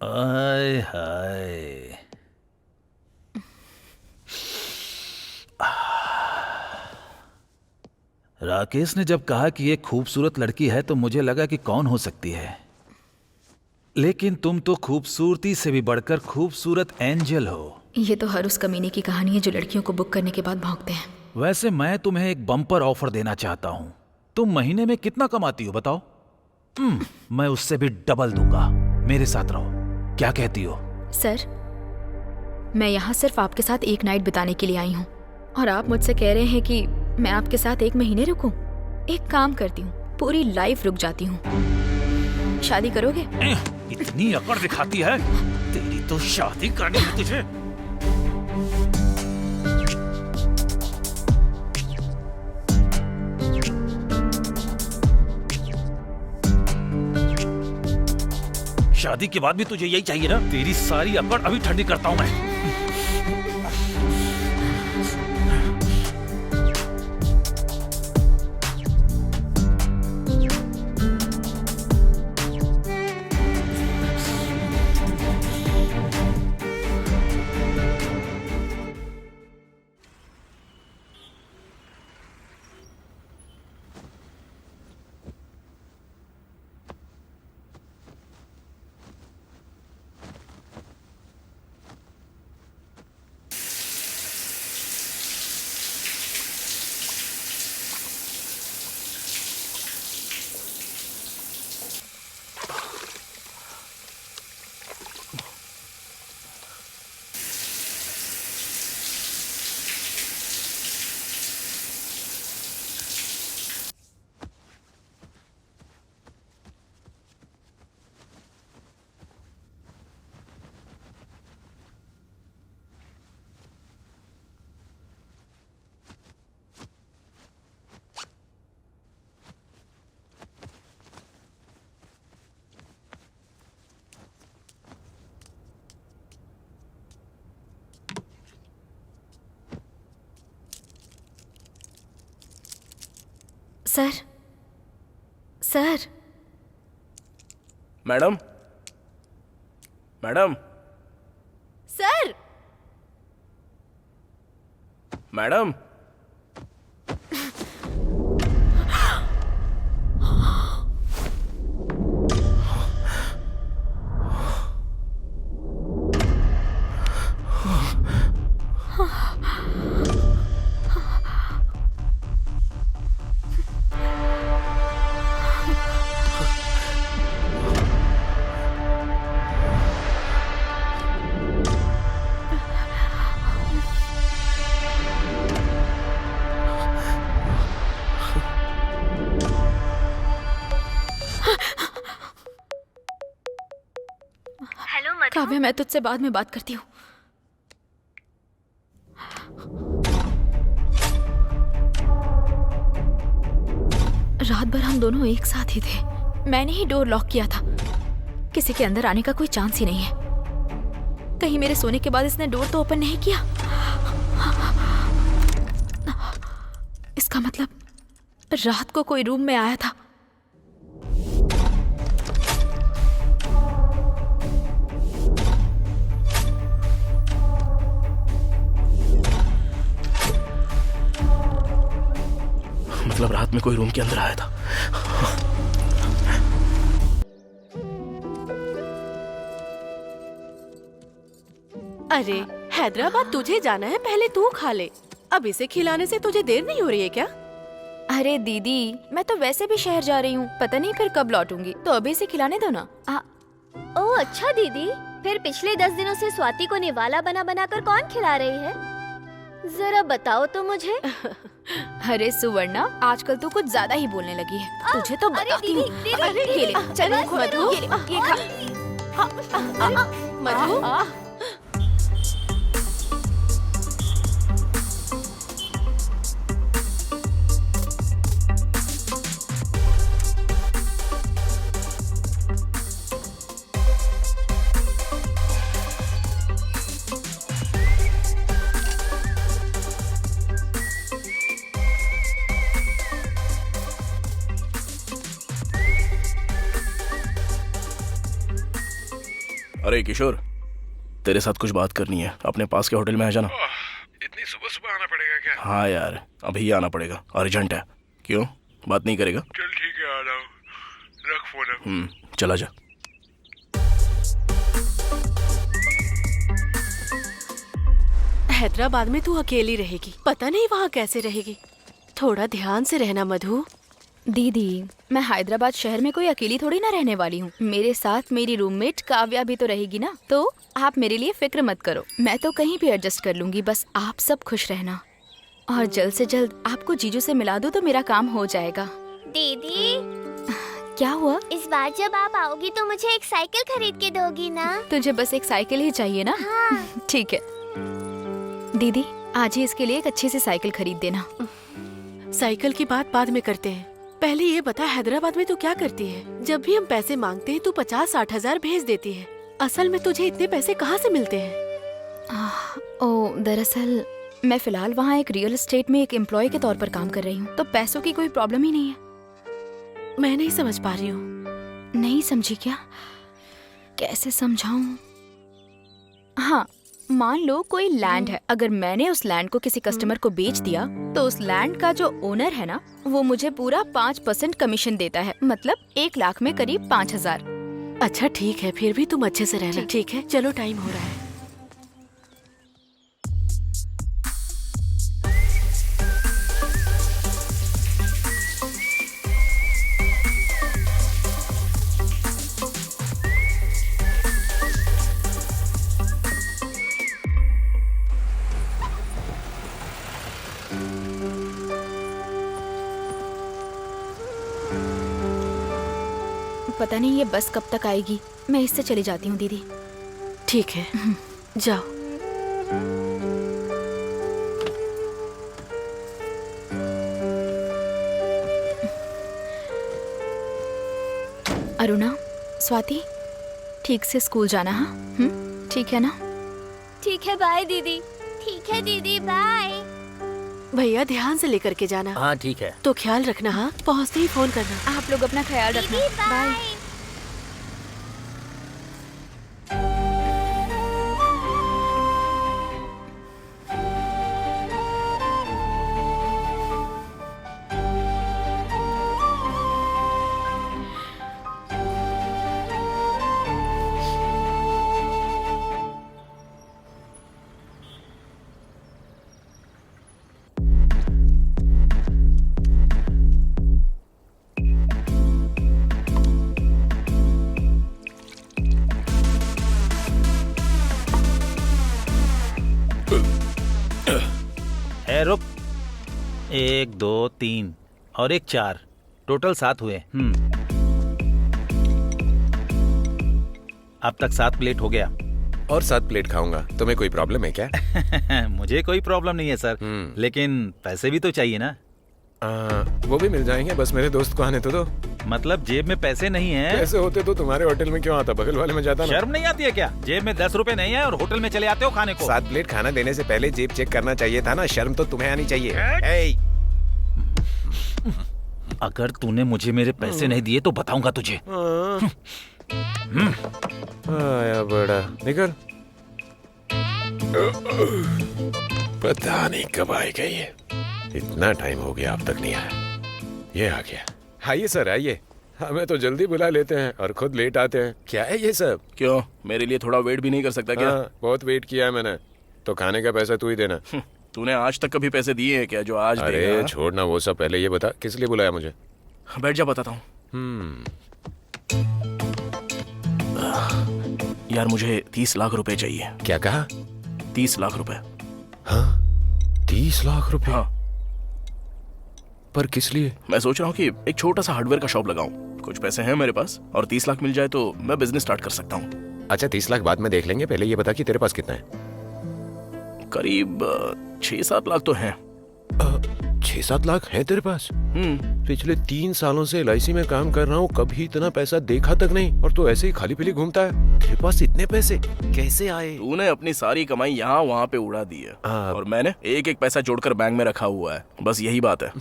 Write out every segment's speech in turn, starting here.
आय हाय। राकेश ने जब कहा कि ये खूबसूरत लड़की है तो मुझे लगा कि कौन हो सकती है, लेकिन तुम तो खूबसूरती से भी बढ़कर खूबसूरत एंजल हो। ये तो हर उस कमीने की कहानी है जो लड़कियों को बुक करने के बाद भौंकते हैं। वैसे मैं तुम्हें एक बम्पर ऑफर देना चाहता हूँ। तुम महीने में कितना कमाती हो बताओ? मैं उससे भी डबल दूंगा। मेरे साथ रहो, क्या कहती हो? सर, मैं यहाँ सिर्फ आपके साथ एक नाइट बिताने के लिए आई हूँ और आप मुझसे कह रहे हैं कि मैं आपके साथ 1 महीने रुकूं? एक काम करती हूँ, पूरी लाइफ रुक जाती हूँ। शादी करोगे? इतनी अकड़ दिखाती है, तेरी तो शादी करनी है तुझे। शादी के बाद भी तुझे यही चाहिए ना? तेरी सारी अकड़ अभी ठंडी करता हूं मैं। Sir, sir. Madam, madam, sir! Madam. Kavya, मैं तुझसे बाद में बात करती हूँ। रात भर हम दोनों एक साथ ही थे। मैंने ही डोर लॉक किया था। किसी के अंदर आने का कोई चांस ही नहीं है। कहीं मेरे सोने के बाद इसने डोर तो ओपन नहीं किया? इसका मतलब रात को कोई रूम में आया था। मतलब रात में कोई रूम के अंदर आया था। अरे हैदराबाद तुझे जाना है, पहले तू खा ले। अब इसे खिलाने से तुझे देर नहीं हो रही है क्या? अरे दीदी, मैं तो वैसे भी शहर जा रही हूँ, पता नहीं फिर कब लौटूंगी, तो अभी से खिलाने दो ना। ओह अच्छा दीदी, फिर पिछले 10 दिनों से स्वाति को निवाला बना बना कर कौन खिला रही है? जरा बताओ तो मुझे। अरे सुवर्णा, आजकल तू कुछ ज्यादा ही बोलने लगी है। तुझे तो बताती हूँ। अरे ये ले, चल मधु, ये खा। मधु, अरे किशोर, तेरे साथ कुछ बात करनी है, अपने पास के होटल में आ जाना। इतनी सुबह सुबह आना पड़ेगा क्या? हाँ यार, अभी ही आना पड़ेगा, अर्जेंट है। क्यों, बात नहीं करेगा? चल ठीक है, आ रहा हूँ, रख फोन। चला जा। हैदराबाद में तू अकेली रहेगी, पता नहीं वहाँ कैसे रहेगी। थोड़ा ध्यान से रहना मधु। दीदी, मैं हैदराबाद शहर में कोई अकेली थोड़ी ना रहने वाली हूँ। मेरे साथ मेरी रूममेट काव्या भी तो रहेगी ना, तो आप मेरे लिए फिक्र मत करो, मैं तो कहीं भी एडजस्ट कर लूंगी। बस आप सब खुश रहना, और जल्द से जल्द आपको जीजू से मिला दूँ तो मेरा काम हो जाएगा। दीदी, क्या हुआ? इस बार जब आप आओगी तो मुझे एक साइकिल खरीद के दोगी ना? तुझे बस एक साइकिल ही चाहिए ना? हाँ। ठीक है दीदी, आज ही इसके लिए एक अच्छी सी साइकिल खरीद देना। साइकिल की बात बाद में करते हैं, पहले ये बता हैदराबाद में तू क्या करती है? जब भी हम पैसे मांगते हैं तू 50-60 हजार भेज देती है। असल में तुझे इतने पैसे कहाँ से मिलते हैं? दरअसल मैं फिलहाल वहाँ एक रियल एस्टेट में एक एम्प्लॉय के तौर पर काम कर रही हूँ, तो पैसों की कोई प्रॉब्लम ही नहीं है। मैं नहीं समझ पा रही हूँ। नहीं समझी क्या? कैसे समझाऊं? हाँ, मान लो कोई लैंड है, अगर मैंने उस लैंड को किसी कस्टमर को बेच दिया तो उस लैंड का जो ओनर है ना, वो मुझे पूरा 5% कमीशन देता है, मतलब 1 लाख में करीब 5,000। अच्छा ठीक है, फिर भी तुम अच्छे से रहना। ठीक है, चलो टाइम हो रहा है। पता नहीं ये बस कब तक आएगी, मैं इससे चली जाती हूँ दीदी। ठीक है, जाओ। अरुणा, स्वाति, ठीक से स्कूल जाना। हाँ, ठीक है ना? ठीक है, बाय दीदी। ठीक है दीदी, बाय। भैया ध्यान से लेकर के जाना। हाँ ठीक है। तो ख्याल रखना। हाँ, पहुँचते ही फोन करना। आप लोग अपना ख्याल रखना। दीदी, बाय। बाय। रुक, 1 2 3 और 1 4, टोटल 7 हुए। अब तक 7 प्लेट हो गया। और 7 प्लेट खाऊंगा, तुम्हें कोई प्रॉब्लम है क्या? मुझे कोई प्रॉब्लम नहीं है सर, लेकिन पैसे भी तो चाहिए ना। वो भी मिल जाएंगे, बस मेरे दोस्त को आने तो दो। मतलब जेब में पैसे नहीं है? पैसे होते तो तुम्हारे होटल में क्यों आता, बगल वाले में जाता ना। शर्म नहीं आती है क्या? जेब में 10 रुपए नहीं है और होटल में चले आते हो खाने को। 7 प्लेट खाना देने से पहले जेब चेक करना चाहिए था ना, शर्म तो तुम्हें आनी चाहिए। ए! अगर तूने मुझे मेरे पैसे नहीं दिए तो बताऊंगा तुझे। आया बड़ा, निकल। पता नहीं कब आएगा ये, इतना टाइम हो गया अब तक नहीं आया। ये आ गया। आइए सर, आइए। हमें तो जल्दी बुला लेते हैं और खुद लेट आते हैं। क्या है ये सब? क्यों, मेरे लिए थोड़ा वेट भी नहीं कर सकता क्या? हाँ, बहुत वेट किया है मैंने। तो खाने का पैसा तू ही देना। तूने आज तक कभी पैसे दिए हैं क्या जो आज अरे देगा? छोड़ना वो सब, पहले ये बता किस लिए बुलाया मुझे? बैठ जा, बताता हूँ। यार मुझे 30 लाख रुपए चाहिए। क्या कहा? 30 लाख रुपए। हाँ, 30 लाख रुपए? हाँ। पर किस लिए? मैं सोच रहा हूँ कि एक छोटा सा हार्डवेयर का शॉप लगाऊं। कुछ पैसे हैं मेरे पास और 30 लाख मिल जाए तो मैं बिजनेस स्टार्ट कर सकता हूँ। अच्छा 30 लाख बाद में देख लेंगे, पहले ये बता कि तेरे पास कितना है? करीब 6-7 लाख तो हैं। 6-7 लाख है तेरे पास? पिछले 3 सालों से LIC में काम कर रहा हूँ, कभी इतना पैसा देखा तक नहीं, और तू ऐसे ही खाली पीली घूमता है। तेरे पास इतने पैसे कैसे आए? तूने अपनी सारी कमाई यहाँ वहाँ पे उड़ा दी है और मैंने एक एक पैसा जोड़कर बैंक में रखा हुआ है, बस यही बात है।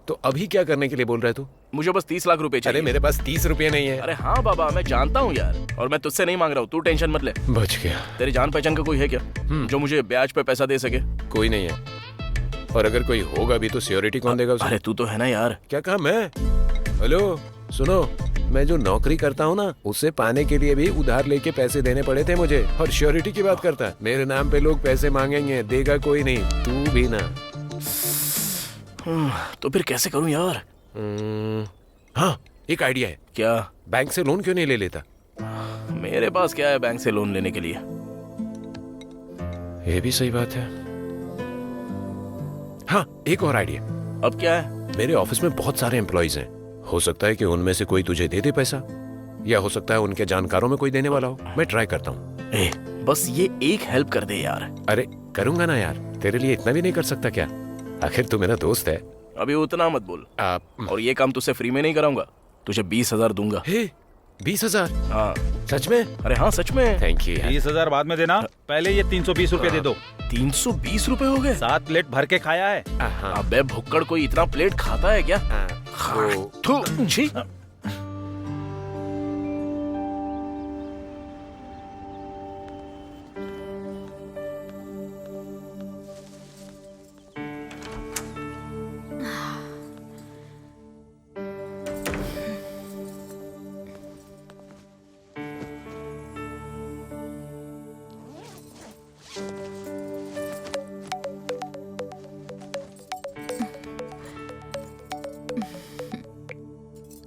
तो अभी क्या करने के लिए बोल रहा है तू? मुझे बस 30 लाख रुपए अरे चाहिए। मेरे पास 30 रुपए नहीं है। अरे हाँ बाबा, मैं जानता हूँ यार, और मैं तुझसे नहीं मांग रहा हूँ, तू टेंशन मत ले। बच गया। तेरी जान पहचान का कोई है क्या जो मुझे ब्याज पे पैसा दे सके? कोई नहीं है, और अगर कोई होगा भी तो सिक्योरिटी कौन देगा उसे? अरे तू तो है ना यार। क्या कहा मैं? हेलो सुनो, मैं जो नौकरी करता हूँ ना, उसे पाने के लिए भी उधार लेके पैसे देने पड़े थे मुझे, और श्योरिटी की बात करता है। मेरे नाम पे लोग पैसे मांगेंगे, देगा कोई नहीं, तू भी ना। तो फिर कैसे करूँ यार? हाँ, एक आइडिया है। क्या? बैंक से लोन क्यों नहीं ले लेता? मेरे पास क्या है बैंक से लोन लेने के लिए? ये भी सही बात है। हाँ, एक और आइडिया। अब क्या है? मेरे ऑफिस में बहुत सारे एम्प्लॉइज हैं, हो सकता है कि उनमें से कोई तुझे दे दे पैसा, या हो सकता है उनके जानकारों में कोई देने वाला हो। मैं ट्राई करता हूँ। बस ये एक हेल्प कर दे यार। अरे करूंगा ना यार, तेरे लिए इतना भी नहीं कर सकता क्या? आखिर तू मेरा दोस्त है। अभी उतना मत बोल। और ये काम तुझसे फ्री में नहीं कराऊंगा, तुझे 20,000 दूंगा। 20,000? हाँ सच में? अरे हाँ सच में। Thank you. 20,000 बाद में देना, पहले ये 320 रुपए दे दो। 320 रुपए हो गए? 7 प्लेट भर के खाया है। अबे भुक्कड़, कोई इतना प्लेट खाता है क्या? थू, छी।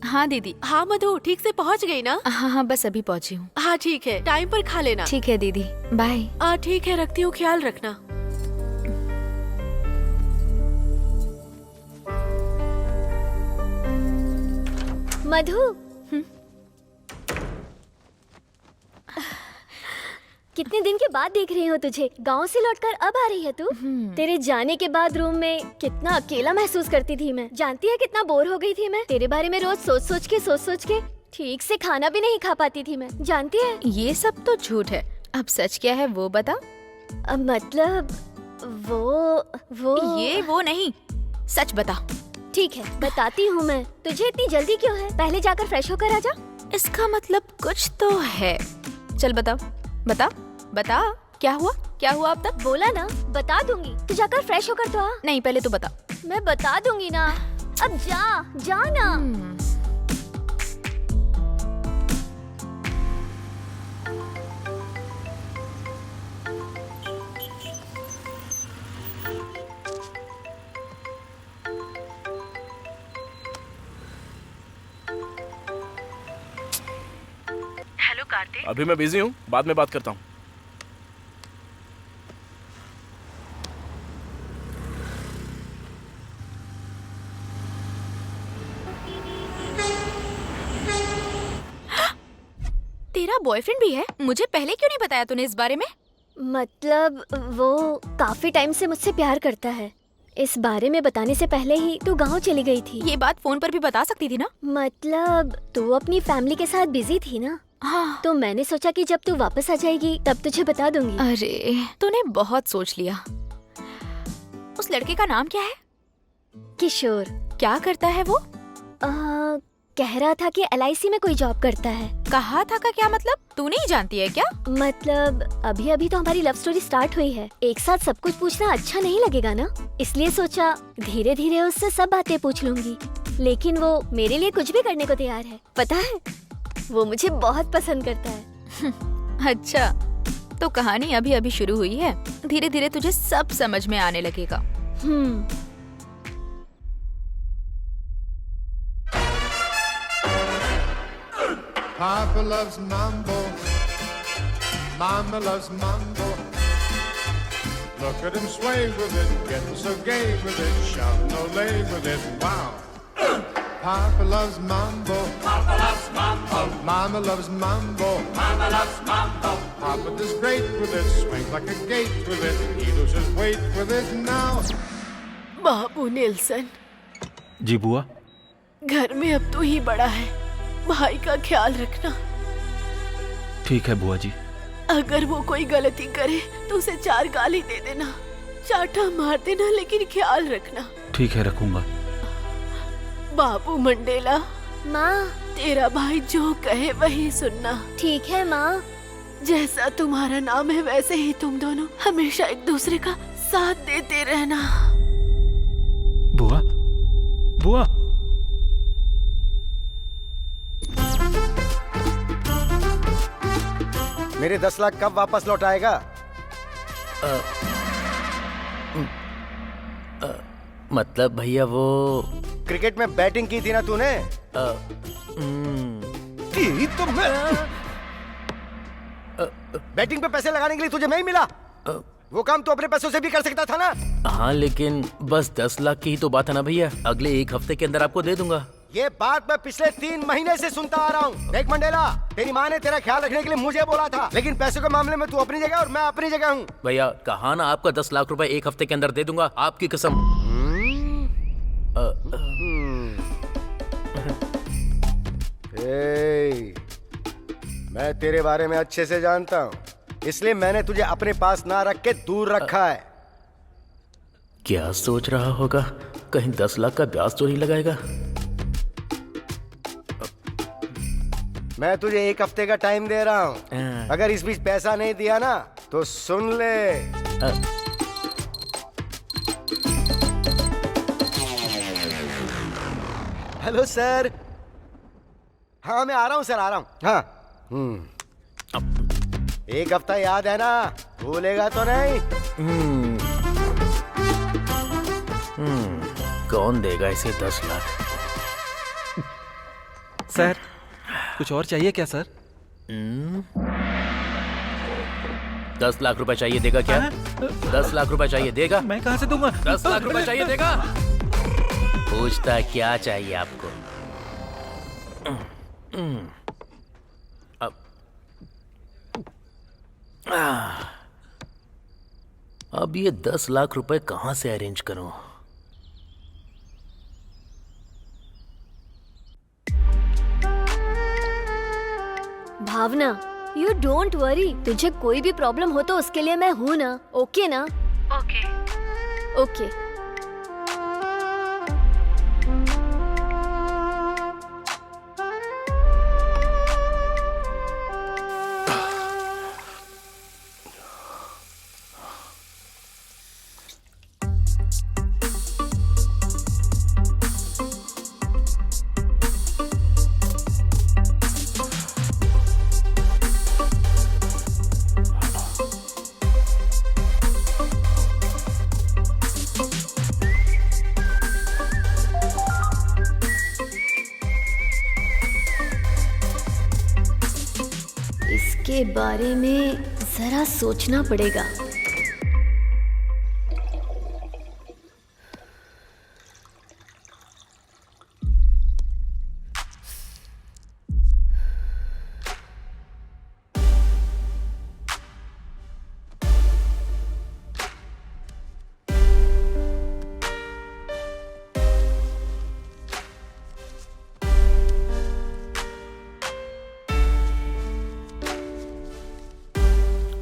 हाँ दीदी। हाँ मधु, ठीक से पहुँच गई ना? हाँ हाँ, बस अभी पहुंची हूँ। हाँ ठीक है, टाइम पर खा लेना। ठीक है दीदी, बाय। ठीक है, रखती हूँ, ख्याल रखना। मधु, कितने दिन के बाद देख रही हूँ तुझे। गांव से लौटकर अब आ रही है तू? तेरे जाने के बाद रूम में कितना अकेला महसूस करती थी मैं। जानती है कितना बोर हो गई थी मैं। तेरे बारे में रोज सोच सोच के ठीक से खाना भी नहीं खा पाती थी मैं, जानती है? ये सब तो झूठ है, अब सच क्या है वो बता। मतलब वो ये वो नहीं, सच बता। ठीक है, बताती हूँ मैं। तुझे इतनी जल्दी क्यों है? पहले जाकर फ्रेश होकर आजा। इसका मतलब कुछ तो है। चल बता बता बता, क्या हुआ अब तक? बोला ना, बता दूंगी। तू जाकर फ्रेश होकर तो आ। नहीं, पहले तू बता। मैं बता दूंगी ना, अब जा ना। हेलो कार्तिक। अभी मैं बिजी हूँ, बाद में बात करता हूँ। तेरा बॉयफ्रेंड भी है? मुझे पहले क्यों नहीं बताया तूने इस बारे में? मतलब वो काफी टाइम से मुझसे प्यार करता है। इस बारे में बताने से पहले ही तू गांव चली गई थी। ये बात फोन पर भी बता सकती थी ना। मतलब तू अपनी फैमिली के साथ बिजी थी ना। हाँ। तो मैंने सोचा कि जब तू वापस आ जाएगी तब तुझे बता दूंगी। अरे तूने बहुत सोच लिया। उस लड़के का नाम क्या है? किशोर। क्या करता है वो? कह रहा था कि LIC में कोई जॉब करता है। कहा था का क्या मतलब? तू नहीं जानती है क्या? मतलब अभी तो हमारी लव स्टोरी स्टार्ट हुई है। एक साथ सब कुछ पूछना अच्छा नहीं लगेगा ना, इसलिए सोचा धीरे धीरे उससे सब बातें पूछ लूंगी। लेकिन वो मेरे लिए कुछ भी करने को तैयार है। पता है, वो मुझे बहुत पसंद करता है। अच्छा, तो कहानी अभी अभी शुरू हुई है। धीरे धीरे तुझे सब समझ में आने लगेगा। Papa loves mambo, Mama loves mambo. Look at him sway with it, getting so gay with it, shouting olay with it, wow. Papa loves mambo, Papa loves mambo. Mama loves mambo, Mama loves mambo. Papa does great with it, swings like a gate with it, he loses weight with it now. बाबू Nelson, जी बुआ। घर में अब तू ही बड़ा है, भाई का ख्याल रखना। ठीक है बुआ जी। अगर वो कोई गलती करे तो उसे 4 गाली दे देना, चाटा मार देना, लेकिन ख्याल रखना। ठीक है, रखूंगा। बाबू मंडेला, माँ। तेरा भाई जो कहे वही सुनना। ठीक है माँ। जैसा तुम्हारा नाम है वैसे ही तुम दोनों हमेशा एक दूसरे का साथ देते रहना। बुआ, बुआ। मेरे 10 लाख कब वापस लौट आएगा? मतलब भैया वो क्रिकेट में बैटिंग की थी ना तूने? की तो मैं बैटिंग पे पैसे लगाने के लिए तुझे नहीं मिला? वो काम तो अपने पैसों से भी कर सकता था ना? हाँ, लेकिन बस 10 लाख की ही तो बात है ना भैया। अगले 1 हफ्ते के अंदर आपको दे दूंगा। ये बात मैं पिछले 3 महीने से सुनता आ रहा हूँ। देख मंडेला, तेरी माँ ने तेरा ख्याल रखने के लिए मुझे बोला था, लेकिन पैसों के मामले में तू अपनी जगह और मैं अपनी जगह हूँ। भैया कहा ना आपका 10 लाख रुपए 1 हफ्ते के अंदर दे दूंगा, आपकी कसम। मैं तेरे बारे में अच्छे से जानता हूँ, इसलिए मैंने तुझे अपने पास ना रख के दूर रखा है। क्या सोच रहा होगा? कहीं 10 लाख का ब्याज तो नहीं लगाएगा? मैं तुझे 1 हफ्ते का टाइम दे रहा हूँ। अगर इस बीच पैसा नहीं दिया ना तो सुन ले। Hello sir. हाँ मैं आ रहा हूँ सर, आ रहा हूँ। हाँ 1 हफ्ता याद है ना? भूलेगा तो नहीं? कौन देगा इसे 10 लाख? सर, कुछ और चाहिए क्या सर? 10 लाख रुपए चाहिए, देगा क्या? 10 लाख रुपए चाहिए, देगा? मैं कहाँ से दूंगा? 10 लाख रुपए चाहिए, देगा? पूछता है क्या चाहिए आपको? अब ये 10 लाख रुपए कहाँ से अरेंज करूं? भावना, यू डोंट वरी। तुझे कोई भी प्रॉब्लम हो तो उसके लिए मैं हूँ ना। ओके ना? ओके। ओके। इसके बारे में जरा सोचना पड़ेगा।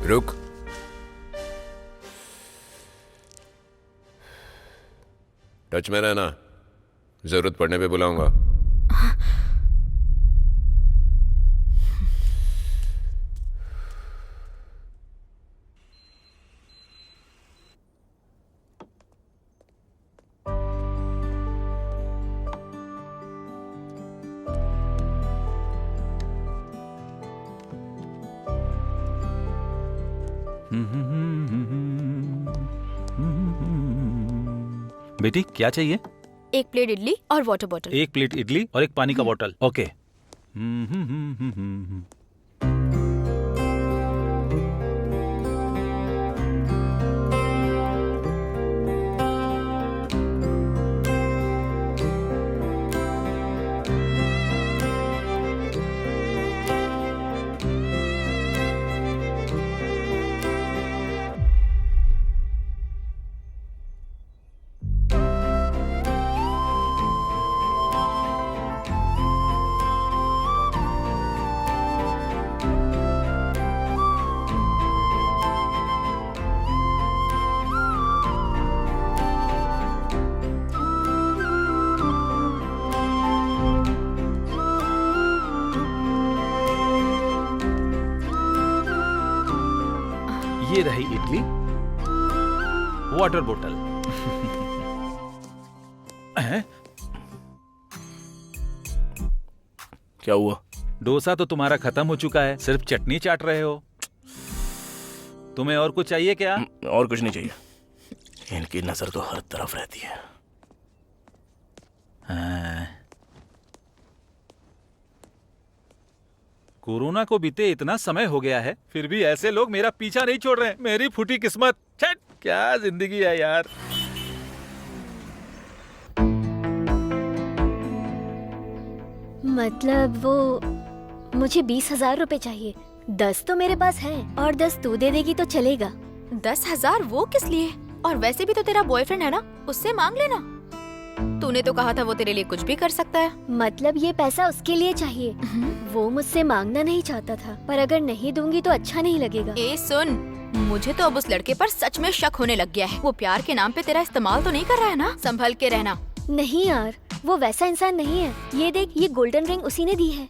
रुक। टच में रहना, जरूरत पड़ने पे बुलाऊंगा। बेटी क्या चाहिए? 1 प्लेट इडली और वाटर बॉटल। 1 प्लेट इडली और 1 पानी का बोतल। ओके। ये रही इडली, वाटर बोतल। हैं? क्या हुआ? डोसा तो तुम्हारा खत्म हो चुका है, सिर्फ चटनी चाट रहे हो। तुम्हें और कुछ चाहिए क्या? और कुछ नहीं चाहिए। इनकी नजर तो हर तरफ रहती है। हाँ। कोरोना को बीते इतना समय हो गया है, फिर भी ऐसे लोग मेरा पीछा नहीं छोड़ रहे हैं। मेरी फूटी किस्मत। छट, क्या जिंदगी है यार। मतलब वो मुझे 20,000 रुपए चाहिए। 10 तो मेरे पास है और 10 तू दे देगी तो चलेगा। 10,000 वो किस लिए? और वैसे भी तो तेरा बॉयफ्रेंड है ना, उससे मांग लेना। तूने तो कहा था वो तेरे लिए कुछ भी कर सकता है। मतलब ये पैसा उसके लिए चाहिए। वो मुझसे मांगना नहीं चाहता था, पर अगर नहीं दूंगी तो अच्छा नहीं लगेगा। ए सुन, मुझे तो अब उस लड़के पर सच में शक होने लग गया है। वो प्यार के नाम पे तेरा इस्तेमाल तो नहीं कर रहा है ना? संभल के रहना। नहीं यार, वो वैसा इंसान नहीं है। ये देख, ये गोल्डन रिंग उसी ने दी है।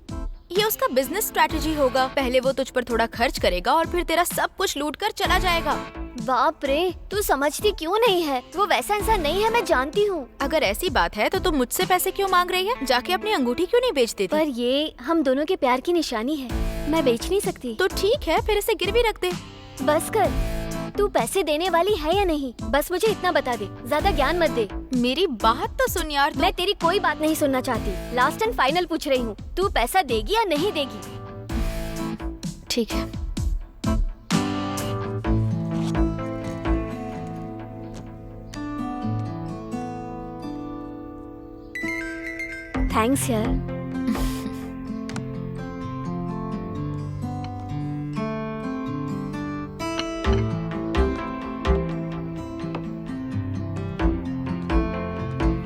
ये उसका बिजनेस स्ट्रैटेजी होगा। पहले वो तुझ पर थोड़ा खर्च करेगा और फिर तेरा सब कुछ लूट कर चला जाएगा। बाप रे, तू समझती क्यों नहीं है? वो वैसा इंसान नहीं है, मैं जानती हूँ। अगर ऐसी बात है तो तुम मुझसे पैसे क्यों मांग रही है? जाके अपनी अंगूठी क्यों नहीं बेच देती? पर ये हम दोनों के प्यार की निशानी है, मैं बेच नहीं सकती। तो ठीक है, फिर इसे गिरवी रख दे। बस कर, तू पैसे देने वाली है या नहीं? बस मुझे इतना बता दे, ज्यादा ज्ञान मत दे। मेरी बात तो सुन यार। मैं तेरी कोई बात नहीं सुनना चाहती। लास्ट एंड फाइनल पूछ रही हूँ, तू पैसा देगी या नहीं देगी? ठीक है। थैंक्स यार।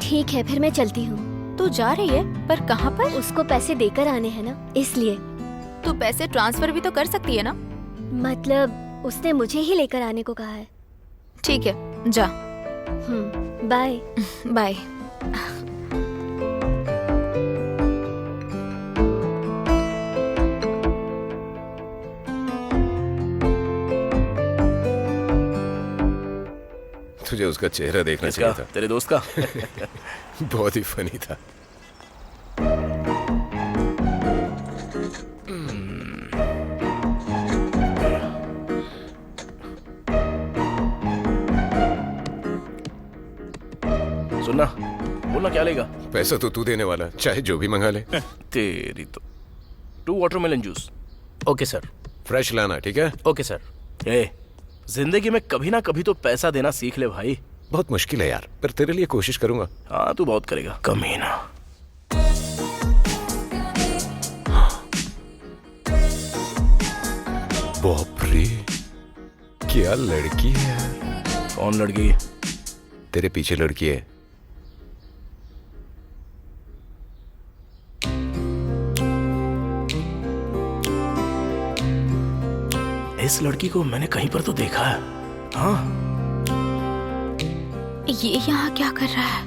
ठीक है, फिर मैं चलती हूँ। तू जा रही है, पर कहाँ पर? उसको पैसे देकर आने हैं ना, इसलिए। तू पैसे ट्रांसफर भी तो कर सकती है ना? मतलब उसने मुझे ही लेकर आने को कहा है। ठीक है, जा। बाय। बाय। तुझे उसका चेहरा देखना किसका? चाहिए था। तेरे दोस्त का? बहुत ही फनी था। सुनना, बोलना क्या लेगा? पैसा तो तू देने वाला, चाहे जो भी मंगा ले। तेरी तो। 2 watermelon juice. Okay sir. Fresh लाना, ठीक है? Okay sir. ए, जिंदगी में कभी ना कभी तो पैसा देना सीख ले भाई। बहुत मुश्किल है यार, पर तेरे लिए कोशिश करूंगा। हाँ, तू बहुत करेगा, कमीना। बाप रे, क्या लड़की है यार। कौन लड़की? तेरे पीछे लड़की है। इस लड़की को मैंने कहीं पर तो देखा है। हाँ, ये यहाँ क्या कर रहा है?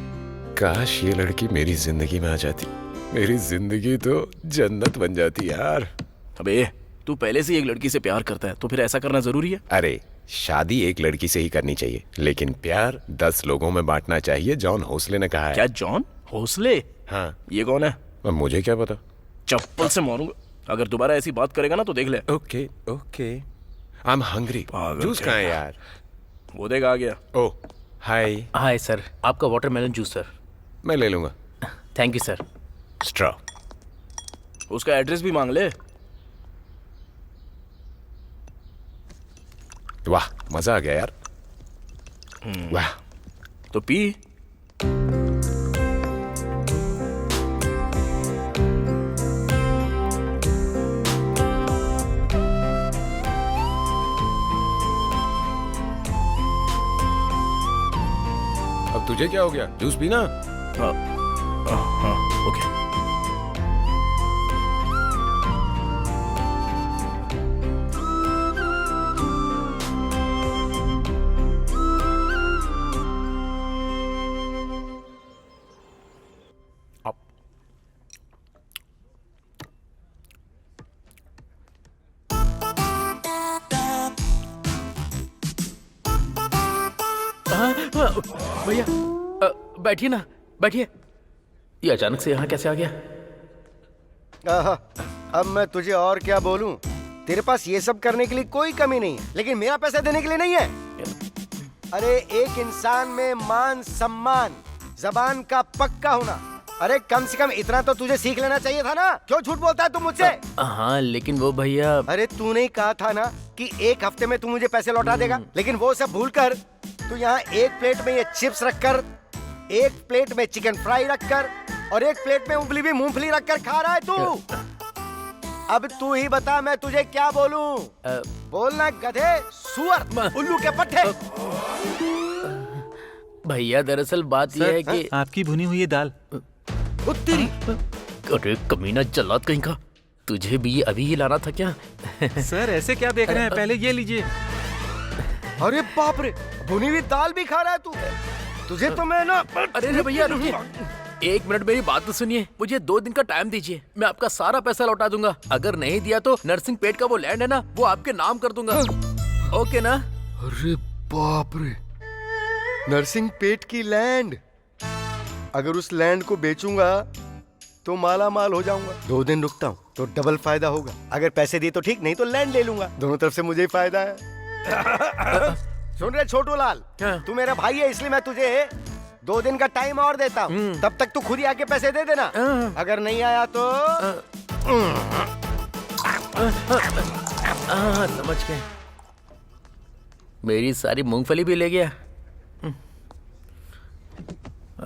काश ये लड़की मेरी जिंदगी में आ जाती, मेरी जिंदगी तो जन्नत बन जाती यार। अबे तू पहले से ही एक लड़की से प्यार करता है तो फिर ऐसा करना जरूरी है? अरे शादी एक लड़की से ही करनी चाहिए, लेकिन प्यार 10 लोगों में बांटना चाहिए। जॉन होसले ने कहा है। क्या जॉन होसले? हाँ। ये कौन है? अब मुझे क्या पता। चप्पल से मारूंगा अगर दोबारा ऐसी बात करेगा ना तो देख ले। Okay okay, I am hungry. Juice कहाँ है यार? वो देख आ गया। ओ हाय। हाय सर, आपका वाटरमेलन जूस सर। मैं ले लूंगा। Thank you sir. स्ट्रॉ। उसका एड्रेस भी मांग ले। वाह, मजा आ गया यार। वाह। तो पी। अब तुझे क्या हो गया? जूस पीना। हाँ, हाँ, ओके। भैया बैठिए ना, बैठिए। ये अचानक से यहाँ कैसे आ गया? आहा, अब मैं तुझे और क्या बोलूं? तेरे पास ये सब करने के लिए कोई कमी नहीं है, लेकिन मेरा पैसा देने के लिए नहीं है। अरे एक इंसान में मान सम्मान, जबान का पक्का होना, अरे कम से कम इतना तो तुझे सीख लेना चाहिए था ना। क्यों झूठ बोलता है तू मुझसे? हाँ लेकिन वो भैया। अरे तूने ही कहा था ना कि एक हफ्ते में तू मुझे पैसे लौटा देगा, लेकिन वो सब भूल कर तू यहाँ एक प्लेट में ये चिप्स रखकर, एक प्लेट में चिकन फ्राई रखकर और एक प्लेट में उबली हुई मूंगफली रखकर खा रहा है तू। अब तू ही बता मैं तुझे क्या बोलूं? बोलना गधे, सुअर, उल्लू के पट्टे। भैया दरअसल बात यह है कि आपकी भुनी हुई दाल। उत्तरी। अरे कमीना जल्लाद कहीं का, तुझे भी अभी ही लाना था क्या? सर ऐसे क्या देख रहे हैं, पहले ये लीजिए। अरे बाप रे, भुनी हुई दाल भी खा रहा है तू। तुझे तो मैं ना। अरे भैया रुकिए, एक मिनट मेरी बात तो सुनिए। मुझे 2 दिन का टाइम दीजिए, मैं आपका सारा पैसा लौटा दूंगा। अगर नहीं दिया तो नरसिंह पेट का वो लैंड है ना, वो आपके नाम कर दूंगा। ओके ना? अरे बाप रे, नरसिंह पेट की लैंड। अगर उस लैंड को बेचूंगा तो माला माल हो जाऊंगा। 2 दिन रुकता हूँ तो डबल फायदा होगा। अगर पैसे दिए तो ठीक, नहीं तो लैंड ले लूंगा। दोनों तरफ से मुझे ही फायदा है। सुन रहे छोटू लाल, तू मेरा भाई है इसलिए मैं तुझे 2 दिन का टाइम और देता हूँ। तब तक तू खुद ही आके पैसे दे देना। अगर नहीं आया तो समझ गए। मेरी सारी मूंगफली भी ले गया।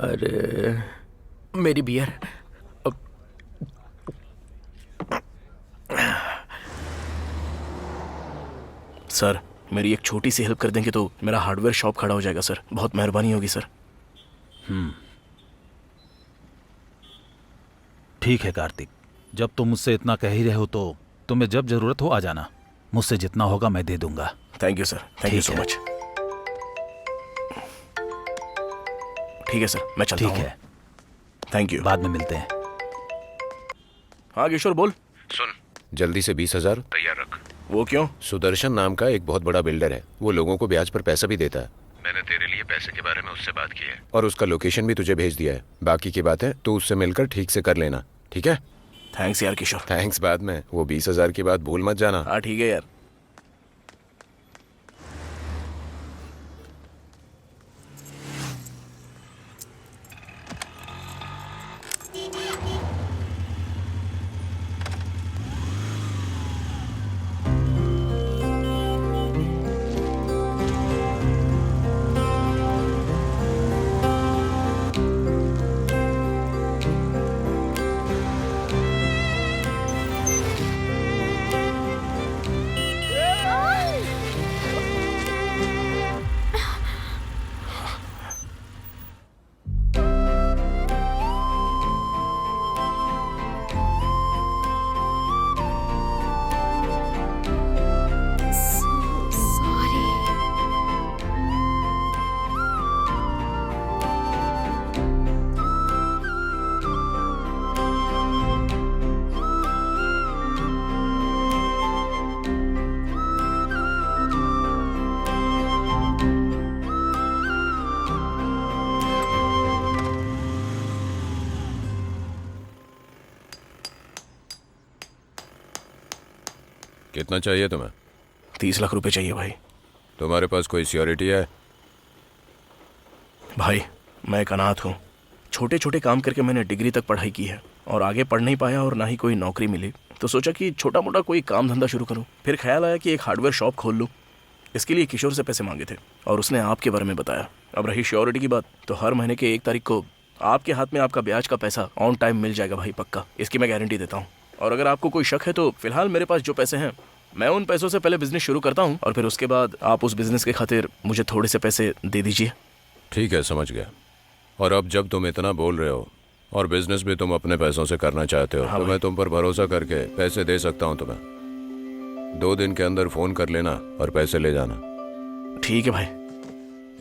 अरे मेरी बियर। सर मेरी एक छोटी सी हेल्प कर देंगे तो मेरा हार्डवेयर शॉप खड़ा हो जाएगा सर। बहुत मेहरबानी होगी सर। ठीक है कार्तिक, जब तुम मुझसे इतना कह ही रहे हो तो तुम्हें जब जरूरत हो आ जाना। मुझसे जितना होगा मैं दे दूंगा। Thank you sir, thank you so much. ठीक है सर, मैं चलता हूँ। ठीक है, थैंक यू। बाद में मिलते हैं। हाँ किशोर बोल। सुन, जल्दी से 20,000 तैयार रख। वो क्यों? सुदर्शन नाम का एक बहुत बड़ा बिल्डर है, वो लोगों को ब्याज पर पैसा भी देता है। मैंने तेरे लिए पैसे के बारे में उससे बात की है और उसका लोकेशन भी तुझे भेज दिया है। बाकी की बातें तू उससे मिलकर ठीक से कर लेना, ठीक है? थैंक्स यार किशोर। थैंक्स बाद में, वो 20,000 की बात भूल मत जाना। हाँ ठीक है यार। कितना चाहिए तुम्हें? 30 लाख रुपए चाहिए भाई। तुम्हारे पास कोई सिक्योरिटी है? भाई मैं एक अनाथ हूँ। छोटे छोटे काम करके मैंने डिग्री तक पढ़ाई की है और आगे पढ़ नहीं पाया और ना ही कोई नौकरी मिली, तो सोचा कि छोटा मोटा कोई काम धंधा शुरू करूँ। फिर ख्याल आया कि एक हार्डवेयर शॉप खोल लूँ। इसके लिए किशोर से पैसे मांगे थे और उसने आपके बारे में बताया। अब रही श्योरिटी की बात, तो हर महीने के 1 तारीख को आपके हाथ में आपका ब्याज का पैसा ऑन टाइम मिल जाएगा भाई, पक्का। इसकी मैं गारंटी देता हूँ। और अगर आपको कोई शक है तो फिलहाल मेरे पास जो पैसे हैं मैं उन पैसों से पहले बिजनेस शुरू करता हूँ और फिर उसके बाद आप उस बिजनेस के खातिर मुझे थोड़े से पैसे दे दीजिए। ठीक है, समझ गया। और अब जब तुम इतना बोल रहे हो और बिजनेस भी तुम अपने पैसों से करना चाहते हो, तो मैं तुम पर भरोसा करके पैसे दे सकता हूँ तुम्हें। 2 दिन के अंदर फोन कर लेना और पैसे ले जाना। ठीक है भाई,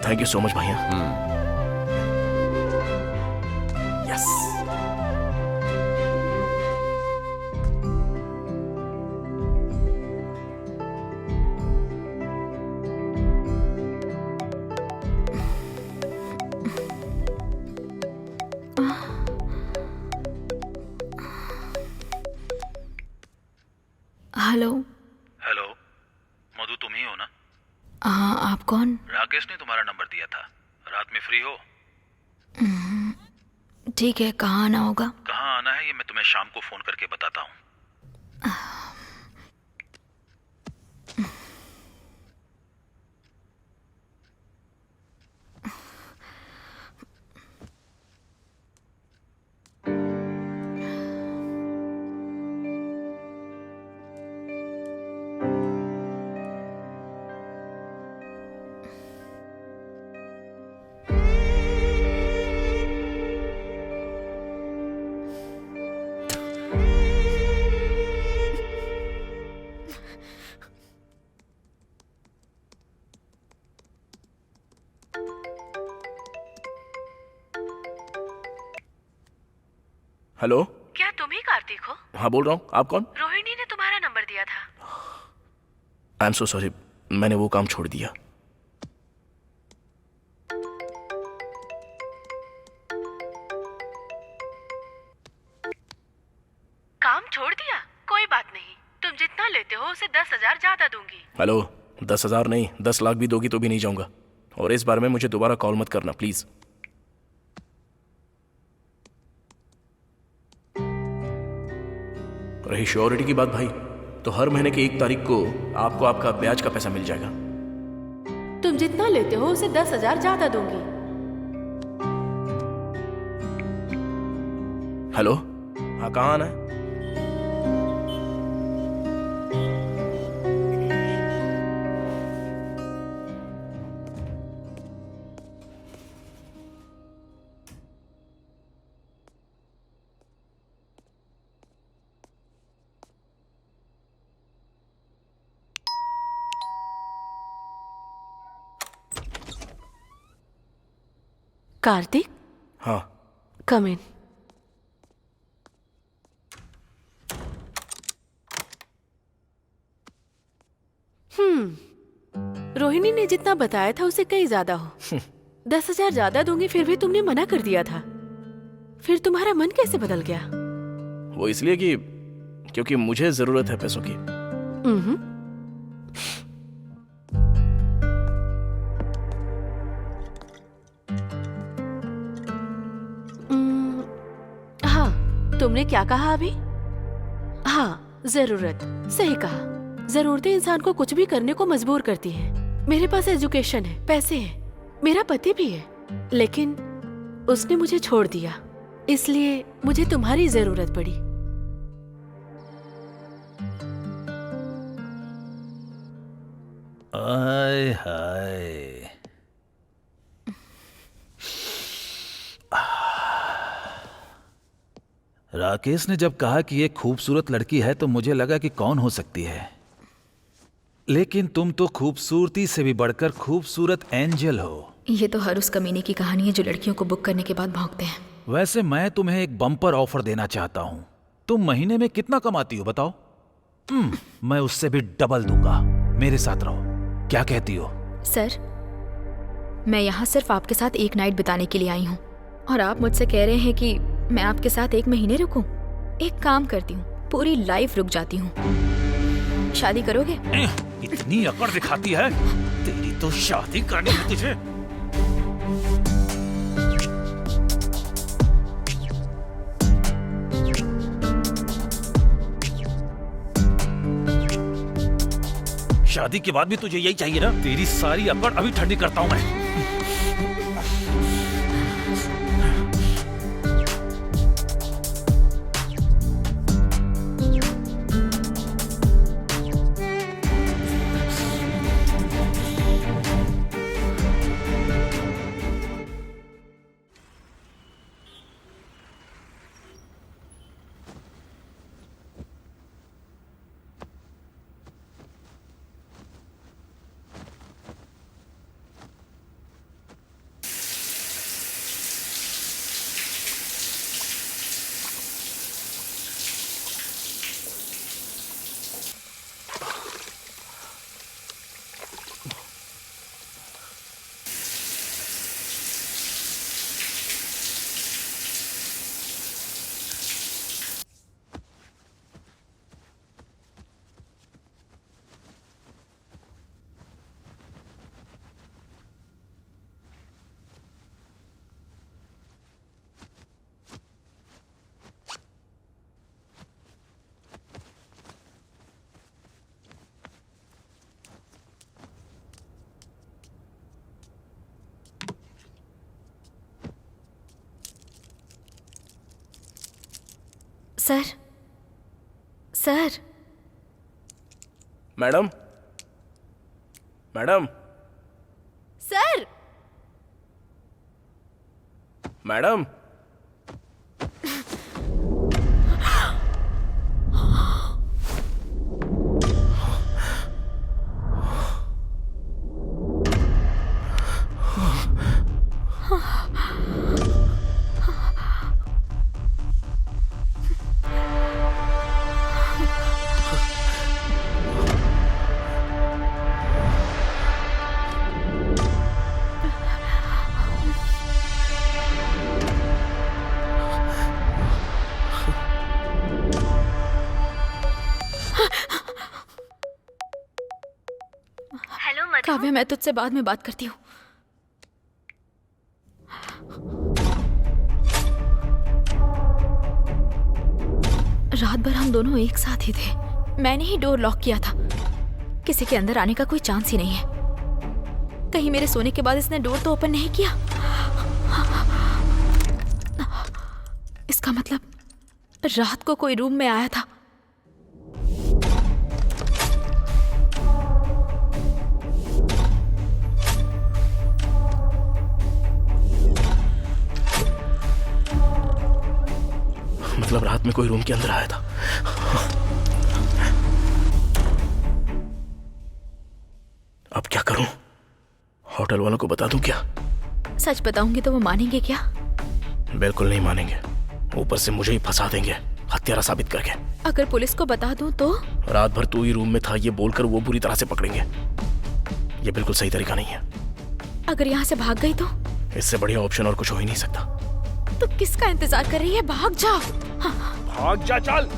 थैंक यू सो मच भैया। यस। हेलो। हेलो, मधु तुम ही हो ना? हाँ, आप कौन? राकेश ने तुम्हारा नंबर दिया था। रात में फ्री हो? ठीक है, कहाँ आना होगा? कहाँ आना है ये मैं तुम्हें शाम को फोन करके बताता हूँ। हेलो। क्या तुम ही कार्तिक हो? हाँ बोल रहा हूँ, आप कौन? रोहिणी ने तुम्हारा नंबर दिया था। आई एम सो सॉरी, मैंने वो काम छोड़ दिया। काम छोड़ दिया? कोई बात नहीं, तुम जितना लेते हो उसे 10,000 ज्यादा दूंगी। हेलो, 10,000 नहीं 10 लाख भी दोगी तो भी नहीं जाऊंगा। और इस बारे में मुझे दोबारा कॉल मत करना प्लीज। रही श्योरिटी की बात भाई, तो हर महीने की 1 तारीख को आपको आपका ब्याज का पैसा मिल जाएगा। तुम जितना लेते हो उसे 10,000 ज्यादा दूंगी। हेलो, हाँ कहाँ आना है? कार्तिक, हाँ कम इन। रोहिणी ने जितना बताया था उसे कहीं ज्यादा हो। 10,000 ज्यादा दूंगी फिर भी तुमने मना कर दिया था। फिर तुम्हारा मन कैसे बदल गया? वो इसलिए कि क्योंकि मुझे जरूरत है पैसों की। हाँ, तुमने क्या कहा अभी? हाँ, जरूरत, सही कहा। जरूरतें इंसान को कुछ भी करने को मजबूर करती हैं। मेरे पास एजुकेशन है, पैसे हैं, मेरा पति भी है, लेकिन उसने मुझे छोड़ दिया, इसलिए मुझे तुम्हारी जरूरत पड़ी। आय हाय, राकेश ने जब कहा कि ये खूबसूरत लड़की है तो मुझे लगा कि कौन हो सकती है, लेकिन तुम तो खूबसूरती से भी बढ़कर खूबसूरत एंजल हो। ये तो हर उस कमीने की कहानी है जो लड़कियों को बुक करने के बाद भौंकते हैं। वैसे मैं तुम्हें एक बम्पर ऑफर देना चाहता हूं। तुम महीने में कितना कमाती हो बताओ? मैं उससे भी डबल दूंगा। मेरे साथ रहो, क्या कहती हो? सर, मैं यहाँ सिर्फ आपके साथ एक नाइट बिताने के लिए आई हूँ और आप मुझसे कह रहे हैं कि मैं आपके साथ 1 महीने रुकूं? एक काम करती हूँ, पूरी लाइफ रुक जाती हूँ। शादी करोगे? इतनी अकड़ दिखाती है, तेरी तो शादी करनी है तुझे। शादी के बाद भी तुझे यही चाहिए ना? तेरी सारी अकड़ अभी ठंडी करता हूं मैं। Sir, sir, madam, madam, sir. Madam, Kavya, मैं तुझसे बाद में बात करती हूँ। रात भर हम दोनों एक साथ ही थे। मैंने ही डोर लॉक किया था। किसी के अंदर आने का कोई चांस ही नहीं है। कहीं मेरे सोने के बाद इसने डोर तो ओपन नहीं किया। इसका मतलब रात को कोई रूम में आया था। मतलब रात में कोई रूम के अंदर आया था। अब क्या करूं? होटल वालों को बता दूं क्या? सच बताऊंगी तो वो मानेंगे क्या? बिल्कुल नहीं मानेंगे। ऊपर से मुझे ही फंसा देंगे हत्यारा साबित करके। अगर पुलिस को बता दूं तो? रात भर तू ही रूम में था ये बोलकर वो बुरी तरह से पकड़ेंगे। ये बिल्कुल सही तरीका नहीं है। अगर यहाँ से भाग गई तो? इससे बढ़िया ऑप्शन और कुछ हो ही नहीं सकता। तो किसका इंतजार कर रही है? भाग जा। हाँ। भाग जा, चल।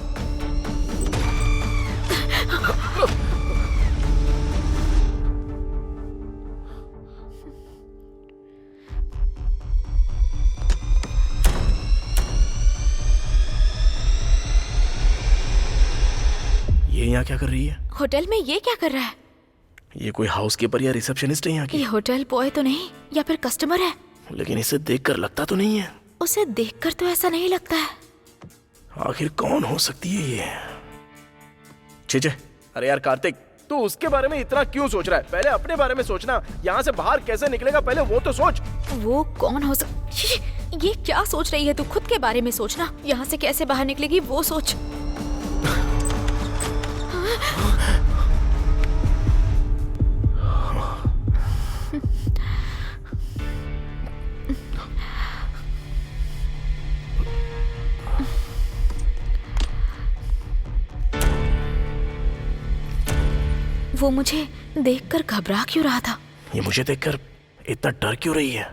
ये यहाँ क्या कर रही है? होटल में ये क्या कर रहा है? ये कोई हाउसकीपर या रिसेप्शनिस्ट है यहाँ की? ये होटल बॉय तो नहीं, या फिर कस्टमर है? लेकिन इसे देखकर लगता तो नहीं है। उसे देखकर तो ऐसा नहीं लगता है। आखिर कौन हो सकती है ये? छे, अरे यार कार्तिक, तू उसके बारे में इतना क्यों सोच रहा है? पहले अपने बारे में सोचना। यहाँ से बाहर कैसे निकलेगा पहले वो तो सोच। वो कौन हो ये क्या सोच रही है तू? खुद के बारे में सोचना। यहाँ से कैसे बाहर निकलेगी वो सोच। वो मुझे देखकर घबरा क्यों रहा था? ये मुझे देखकर इतना डर क्यों रही है?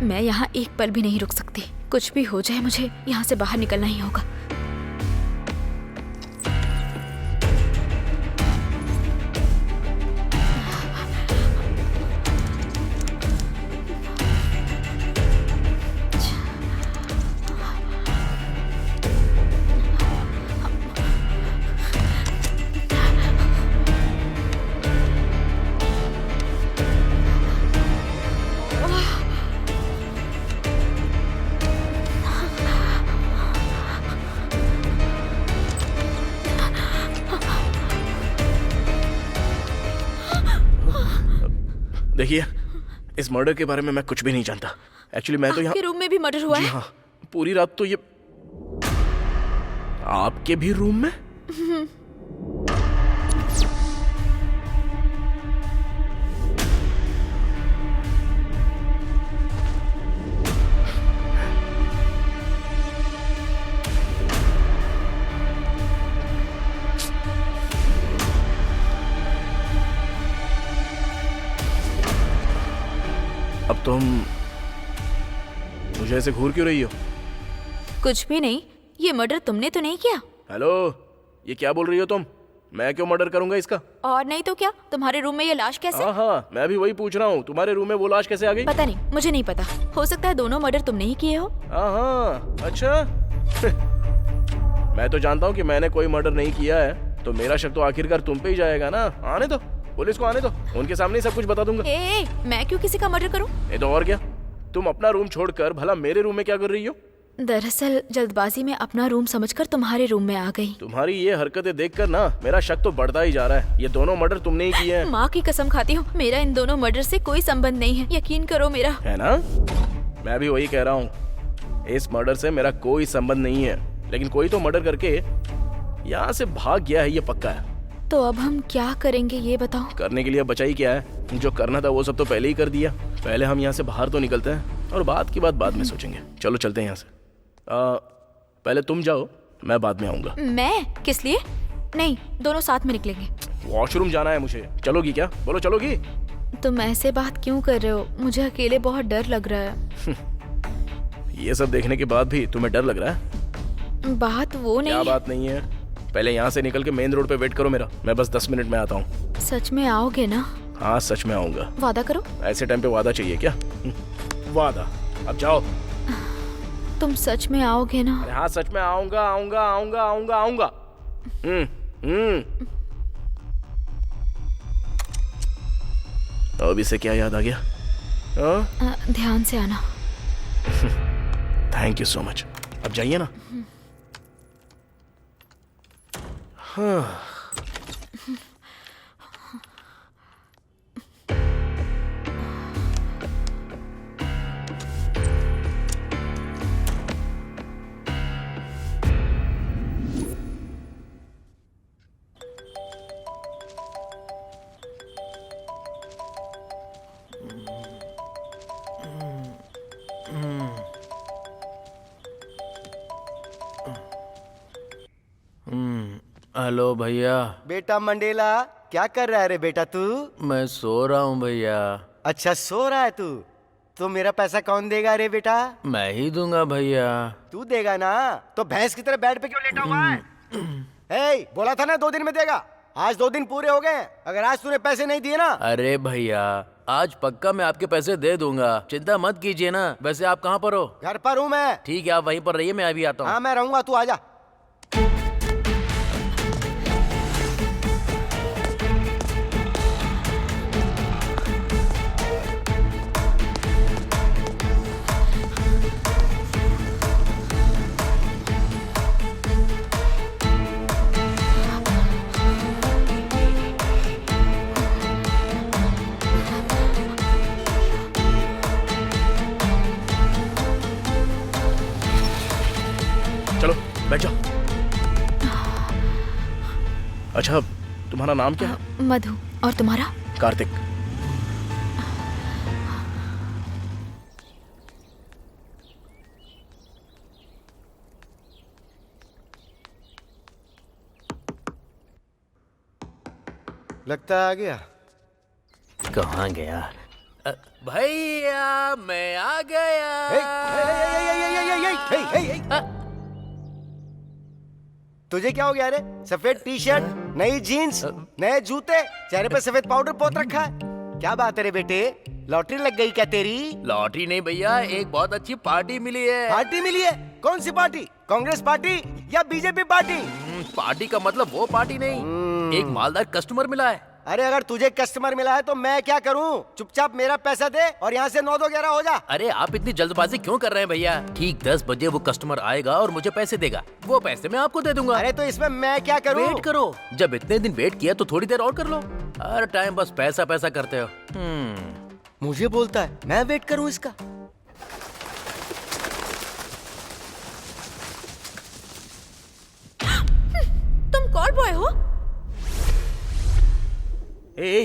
मैं यहाँ एक पल भी नहीं रुक सकती। कुछ भी हो जाए मुझे यहाँ से बाहर निकलना ही होगा। देखिए, इस मर्डर के बारे में मैं कुछ भी नहीं जानता। एक्चुअली मैं तो यहाँ। आपके रूम में भी मर्डर हुआ जी है? हाँ, पूरी रात तो ये। आपके भी रूम में? अब तुम मुझे ऐसे घूर क्यों रही हो? कुछ भी नहीं। ये मर्डर तुमने तो नहीं किया? हेलो, ये क्या बोल रही हो तुम? मैं क्यों मर्डर करूंगा इसका? और नहीं तो क्या? तुम्हारे रूम में ये लाश कैसे? हाँ, मैं भी वही पूछ रहा हूँ। तुम्हारे रूम में वो लाश कैसे आ गई? पता नहीं, मुझे नहीं पता। हो सकता है दोनों मर्डर तुमने ही किए हो। हाँ, अच्छा। मैं तो जानता हूँ कि मैंने कोई मर्डर नहीं किया है, तो मेरा शक तो आखिरकार तुम पे ही जाएगा ना। आने दो, पुलिस को आने दो, उनके सामने ही सब कुछ बता दूंगा। ए, मैं क्यों किसी का मर्डर करूं? ये तो और क्या, तुम अपना रूम छोड़कर भला मेरे रूम में क्या कर रही हो? दरअसल जल्दबाजी में अपना रूम समझकर तुम्हारे रूम में आ गई। तुम्हारी ये हरकतें देखकर ना मेरा शक तो बढ़ता ही जा रहा है। ये दोनों मर्डर तुमने ही किए हैं। माँ की कसम खाती हूँ, मेरा इन दोनों मर्डर से कोई संबंध नहीं है, यकीन करो मेरा। है ना? मैं भी वही कह रहा हूँ, इस मर्डर से मेरा कोई संबंध नहीं है, लेकिन कोई तो मर्डर करके यहाँ से भाग गया है, ये पक्का है। तो अब हम क्या करेंगे ये बताओ। करने के लिए बचा ही क्या है? जो करना था वो सब तो पहले ही कर दिया। पहले हम यहाँ से बाहर तो निकलते हैं और बात की बात बाद में सोचेंगे। चलो चलते हैं यहाँ से। पहले तुम जाओ, मैं बाद में आऊंगा। मैं? किस लिए? नहीं, दोनों साथ में निकलेंगे। वॉशरूम जाना है मुझे। चलोगी क्या? बोलो चलोगी? तुम ऐसे बात क्यों कर रहे हो? मुझे अकेले बहुत डर लग रहा है। ये सब देखने के बाद भी तुम्हें डर लग रहा है? बात वो नहीं। क्या बात नहीं है? पहले यहाँ से निकल के मेन रोड पे वेट करो मेरा, मैं बस 10 मिनट में आता हूँ। सच में आओगे ना? हाँ सच में आऊंगा। वादा करो। ऐसे टाइम पे वादा चाहिए क्या? वादा। अब जाओ। तुम सच में आओगे ना? हाँ सच में आऊंगा, आऊंगा, आऊंगा, आऊंगा, आऊंगा। अब इसे क्या याद आ गया? ध्यान से आना। Thank you so much. अब जाइए ना। हाँ। हेलो भैया। बेटा मंडेला, क्या कर रहा है रे बेटा तू? मैं सो रहा हूँ भैया। अच्छा सो रहा है तू? तो मेरा पैसा कौन देगा रे बेटा? मैं ही दूंगा भैया। तू देगा ना? तो भैंस की तरह बेड पे क्यों लेटा हुआ है? हे, बोला था ना 2 दिन में देगा। आज 2 दिन पूरे हो गए। अगर आज तूने पैसे नहीं दिए ना। अरे भैया, आज पक्का मैं आपके पैसे दे दूंगा, चिंता मत कीजिए ना। वैसे आप कहाँ पर हो? घर पर हूँ मैं। ठीक है, आप वहीं पर रहिए, मैं अभी आता हूँ। हाँ मैं रहूंगा, तू आजा। चलो बैठ जाओ। अच्छा तुम्हारा नाम क्या है? मधु। और तुम्हारा? कार्तिक। लगता आ गया। कहाँ गया? भैया मैं आ गया। तुझे क्या हो गया रे? सफेद टी शर्ट, नई जीन्स, नए जूते, चेहरे पे सफेद पाउडर पोत रखा है। क्या बात है रे बेटे? लॉटरी लग गई क्या तेरी? लॉटरी नहीं भैया, एक बहुत अच्छी पार्टी मिली है। पार्टी मिली है? कौन सी पार्टी? कांग्रेस पार्टी या बीजेपी पार्टी? पार्टी का मतलब वो पार्टी नहीं, एक मालदार कस्टमर मिला है। अरे अगर तुझे कस्टमर मिला है तो मैं क्या करूं? चुपचाप मेरा पैसा दे और यहाँ से 9-2-11 हो जा। अरे आप इतनी जल्दबाजी क्यों कर रहे हैं भैया? ठीक 10 बजे वो कस्टमर आएगा और मुझे पैसे देगा, वो पैसे मैं आपको दे दूंगा। अरे तो इसमें मैं क्या करूं? वेट करो, जब इतने दिन वेट किया तो थोड़ी देर और कर लो। हर टाइम बस पैसा पैसा करते हो। मुझे बोलता है मैं वेट करूं इसका। तुम कॉल बॉय हो? ए,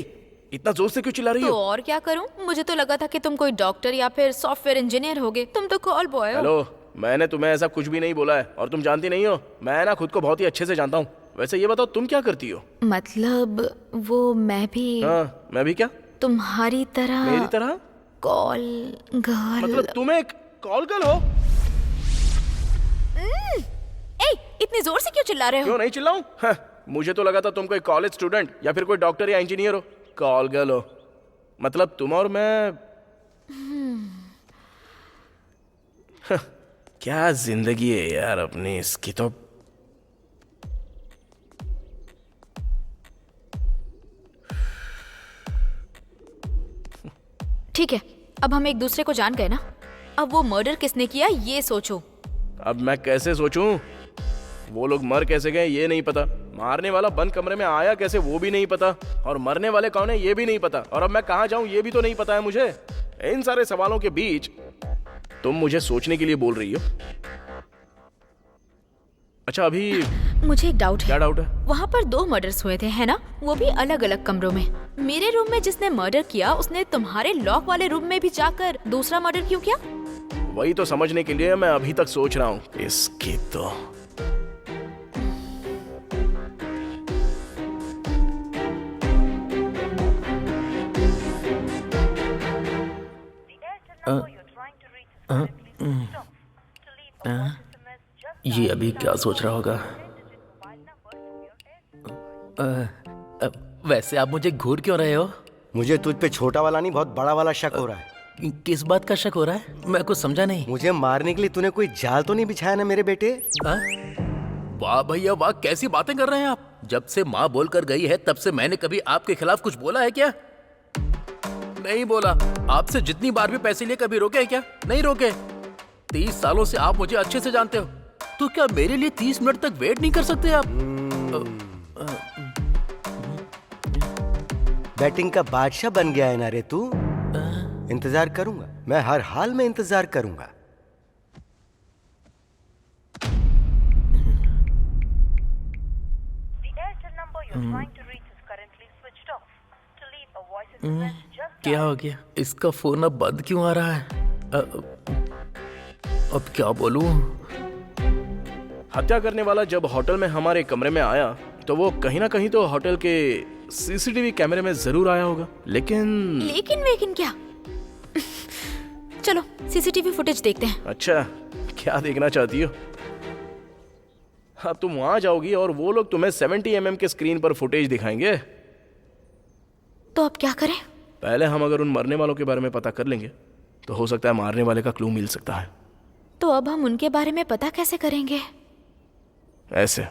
इतना जोर से क्यों चिल्ला रही तो हो? और क्या करूं? मुझे तो लगा था कि तुम कोई डॉक्टर या फिर सॉफ्टवेयर इंजीनियर होगे, तुम तो कॉल बॉय हो। हेलो, मैंने तुम्हें ऐसा कुछ भी नहीं बोला है और तुम जानती नहीं हो, मैं ना खुद को बहुत ही अच्छे से जानता हूँ। वैसे ये बताओ तुम क्या करती हो? मतलब वो मैं भी। हाँ, मैं भी क्या? तुम्हारी तरह। मेरी तरह? Call girl. मतलब तुम एक कॉल गर्ल हो? ए, इतनी जोर से क्यों चिल्ला रहे हो? क्यों नहीं चिल्लाऊं? हाँ, मुझे तो लगा था तुम कोई कॉलेज स्टूडेंट या फिर कोई डॉक्टर या इंजीनियर हो। कॉल गर्ल हो मतलब तुम और मैं। क्या जिंदगी है यार अपनी, इसकी तो। ठीक है, अब हम एक दूसरे को जान गए ना। अब वो मर्डर किसने किया ये सोचो। अब मैं कैसे सोचूं? वो लोग मर कैसे गए ये नहीं पता, मारने वाला बंद कमरे में आया कैसे वो भी नहीं पता, और मरने वाले कौन है ये भी नहीं पता, और अब मैं कहाँ जाऊं ये भी तो नहीं पता है मुझे। इन सारे सवालों के बीच तुम मुझे सोचने के लिए बोल रही हो। अच्छा अभी मुझे एक डाउट है। क्या डाउट है? वहाँ पर 2 मर्डर्स हुए थे है ना, वो भी अलग अलग कमरों में। मेरे रूम में जिसने मर्डर किया उसने तुम्हारे लॉक वाले रूम में भी जाकर दूसरा मर्डर क्यों किया? वही तो समझने के लिए मैं अभी तक सोच रहा हूँ। इसकी तो ये अभी क्या सोच रहा होगा? वैसे आप मुझे घूर क्यों रहे हो? मुझे तुझ पे छोटा वाला नहीं बहुत बड़ा वाला शक हो रहा है। किस बात का शक हो रहा है? मैं कुछ समझा नहीं। मुझे मारने के लिए तूने कोई जाल तो नहीं बिछाया ना मेरे बेटे? वाह भैया वाह, कैसी बातें कर रहे हैं आप। जब से माँ बोलकर गई है तब से मैंने कभी आपके खिलाफ कुछ बोला है क्या? नहीं बोला। आपसे जितनी बार भी पैसे लिए कभी रोके हैं क्या? नहीं रोके। 30 सालों से आप मुझे अच्छे से जानते हो, तो क्या मेरे लिए 30 मिनट तक वेट नहीं कर सकते आप? बैटिंग का बादशाह बन गया है ना रे तू। इंतजार करूंगा, मैं हर हाल में इंतजार करूंगा। क्या हो गया? इसका फोन अब बंद क्यों आ रहा है? अब क्या बोलूं? हत्या करने वाला जब होटल में हमारे कमरे में आया तो वो कहीं ना कहीं तो होटल के सीसीटीवी कैमरे में जरूर आया होगा, लेकिन क्या? चलो सीसीटीवी फुटेज देखते हैं। अच्छा क्या देखना चाहती हो? हाँ तुम वहां जाओगी और वो लोग तुम्हें 70 mm के स्क्रीन पर फुटेज दिखाएंगे। तो अब क्या करें? पहले हम अगर उन मरने वालों के बारे में पता कर लेंगे तो हो सकता है मारने वाले का क्लू मिल सकता है। तो अब हम उनके बारे में पता कैसे करेंगे? ऐसे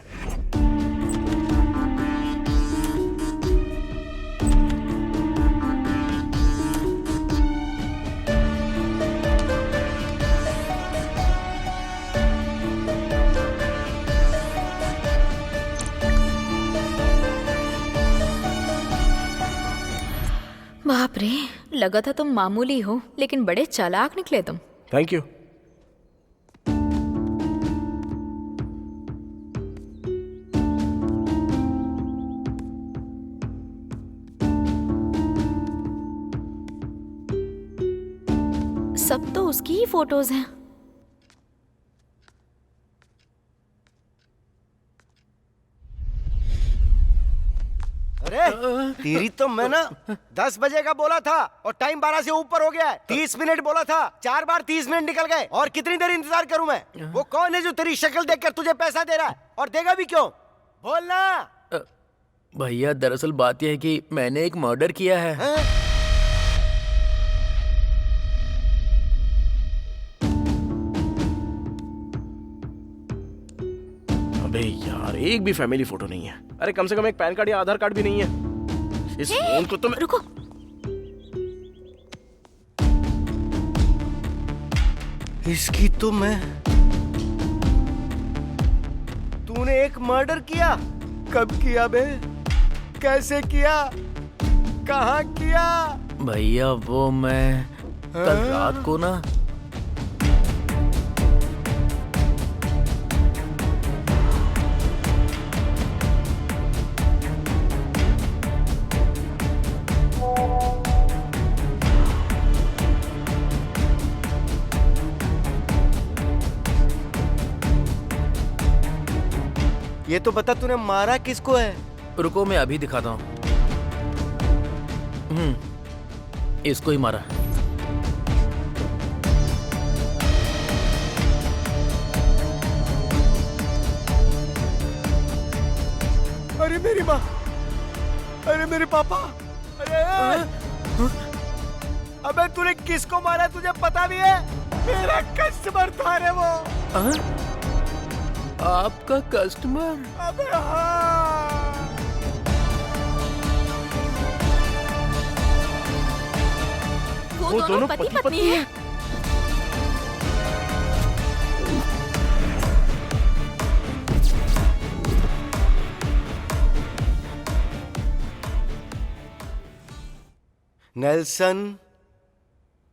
बाप रे, लगा था तुम मामूली हो लेकिन बड़े चालाक निकले तुम। Thank you. सब तो उसकी ही फोटोज हैं। अरे तेरी तो मैं ना 10 बजे का बोला था और टाइम 12 से ऊपर हो गया है। 30 मिनट बोला था, 4 बार 30 मिनट निकल गए। और कितनी देर इंतजार करूं मैं? वो कौन है जो तेरी शक्ल देखकर तुझे पैसा दे रहा है और देगा भी क्यों? बोलना। भैया दरअसल बात यह है कि मैंने एक मर्डर किया है। अबे यार एक भी फैमिली फोटो नहीं है। अरे कम से कम एक पैन कार्ड या आधार कार्ड भी नहीं है। इस फोन को तुम रुको। इसकी तो मैं। तूने एक मर्डर किया? कब किया बे? कैसे किया? कहाँ किया? भैया वो मैं कल रात को ना ये तो बता तूने मारा किसको है? रुको मैं अभी दिखाता हूँ। इसको ही मारा। अरे मेरी माँ, अरे मेरे पापा, अरे अबे तूने किसको मारा तुझे पता भी है? मेरा कस्टमर था रे वो। आपका कस्टमर? अबे हाँ। वो दोनों पति पत्नी हैं। नेल्सन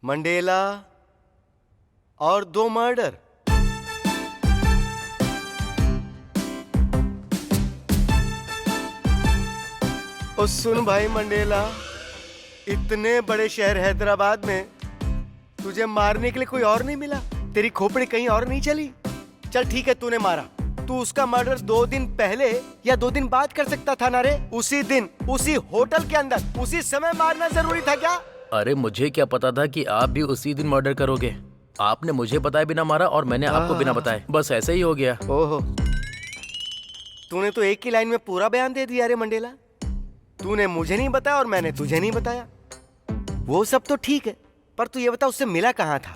मंडेला और 2 मर्डर। और सुन भाई मंडेला, इतने बड़े शहर हैदराबाद में तुझे मारने के लिए कोई और नहीं मिला? तेरी खोपड़ी कहीं और नहीं चली? चल ठीक है, तूने मारा, तू उसका मर्डर 2 दिन पहले या 2 दिन बाद कर सकता था ना रे? उसी दिन, उसी होटल के अंदर, उसी समय मारना जरूरी था क्या? अरे मुझे क्या पता था कि आप भी उसी दिन मर्डर करोगे। आपने मुझे बताए बिना मारा और मैंने आपको बिना बताए, बस ऐसे ही हो गया। ओहो, तूने तो एक ही लाइन में पूरा बयान दे दिया रे मंडेला। तूने मुझे नहीं बताया और मैंने तुझे नहीं बताया। वो सब तो ठीक है, पर तू ये बता उससे मिला कहाँ था?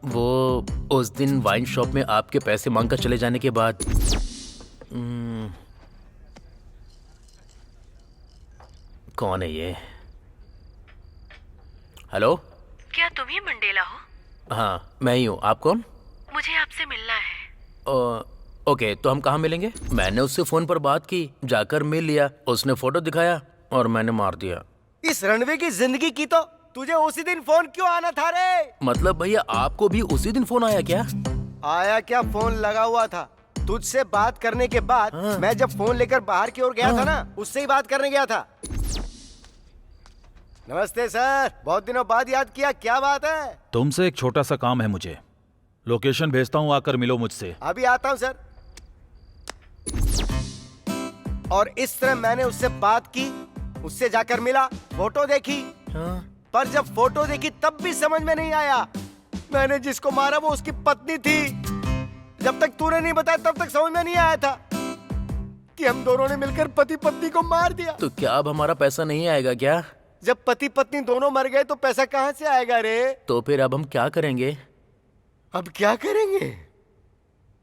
वो उस दिन वाइन शॉप में आपके पैसे मांगकर चले जाने के बाद। कौन है ये? हेलो, क्या तुम ही मंडेला हो? हाँ मैं ही हूँ। आप कौन? मुझे आपसे मिलना है। ओके, तो हम कहाँ मिलेंगे? मैंने उससे फोन पर बात की, जाकर मिल लिया, उसने फोटो दिखाया और मैंने मार दिया। इस रणवे की जिंदगी की तो तुझे उसी दिन फोन क्यों आना था रे? मतलब भैया आपको भी उसी दिन फोन आया क्या? आया क्या, फोन लगा हुआ था। तुझसे बात करने के बाद मैं जब फोन लेकर बाहर की ओर गया था ना, उससे ही बात करने गया था। नमस्ते सर, बहुत दिनों बाद याद किया, क्या बात है? तुमसे एक छोटा सा काम है मुझे। लोकेशन भेजता हूँ, आकर मिलो मुझसे। अभी आता हूँ सर। और इस तरह मैंने उससे बात की, उससे जाकर मिला, फोटो देखी। पर जब फोटो देखी तब भी समझ में नहीं आया मैंने जिसको मारा वो उसकी पत्नी थी। जब तक तूने नहीं बताया तब तक समझ में नहीं आया था कि हम दोनों ने मिलकर पति पत्नी को मार दिया। तो क्या अब हमारा पैसा नहीं आएगा क्या? जब पति पत्नी दोनों मर गए तो पैसा कहाँ से आएगा रे? तो फिर अब हम क्या करेंगे? अब क्या करेंगे?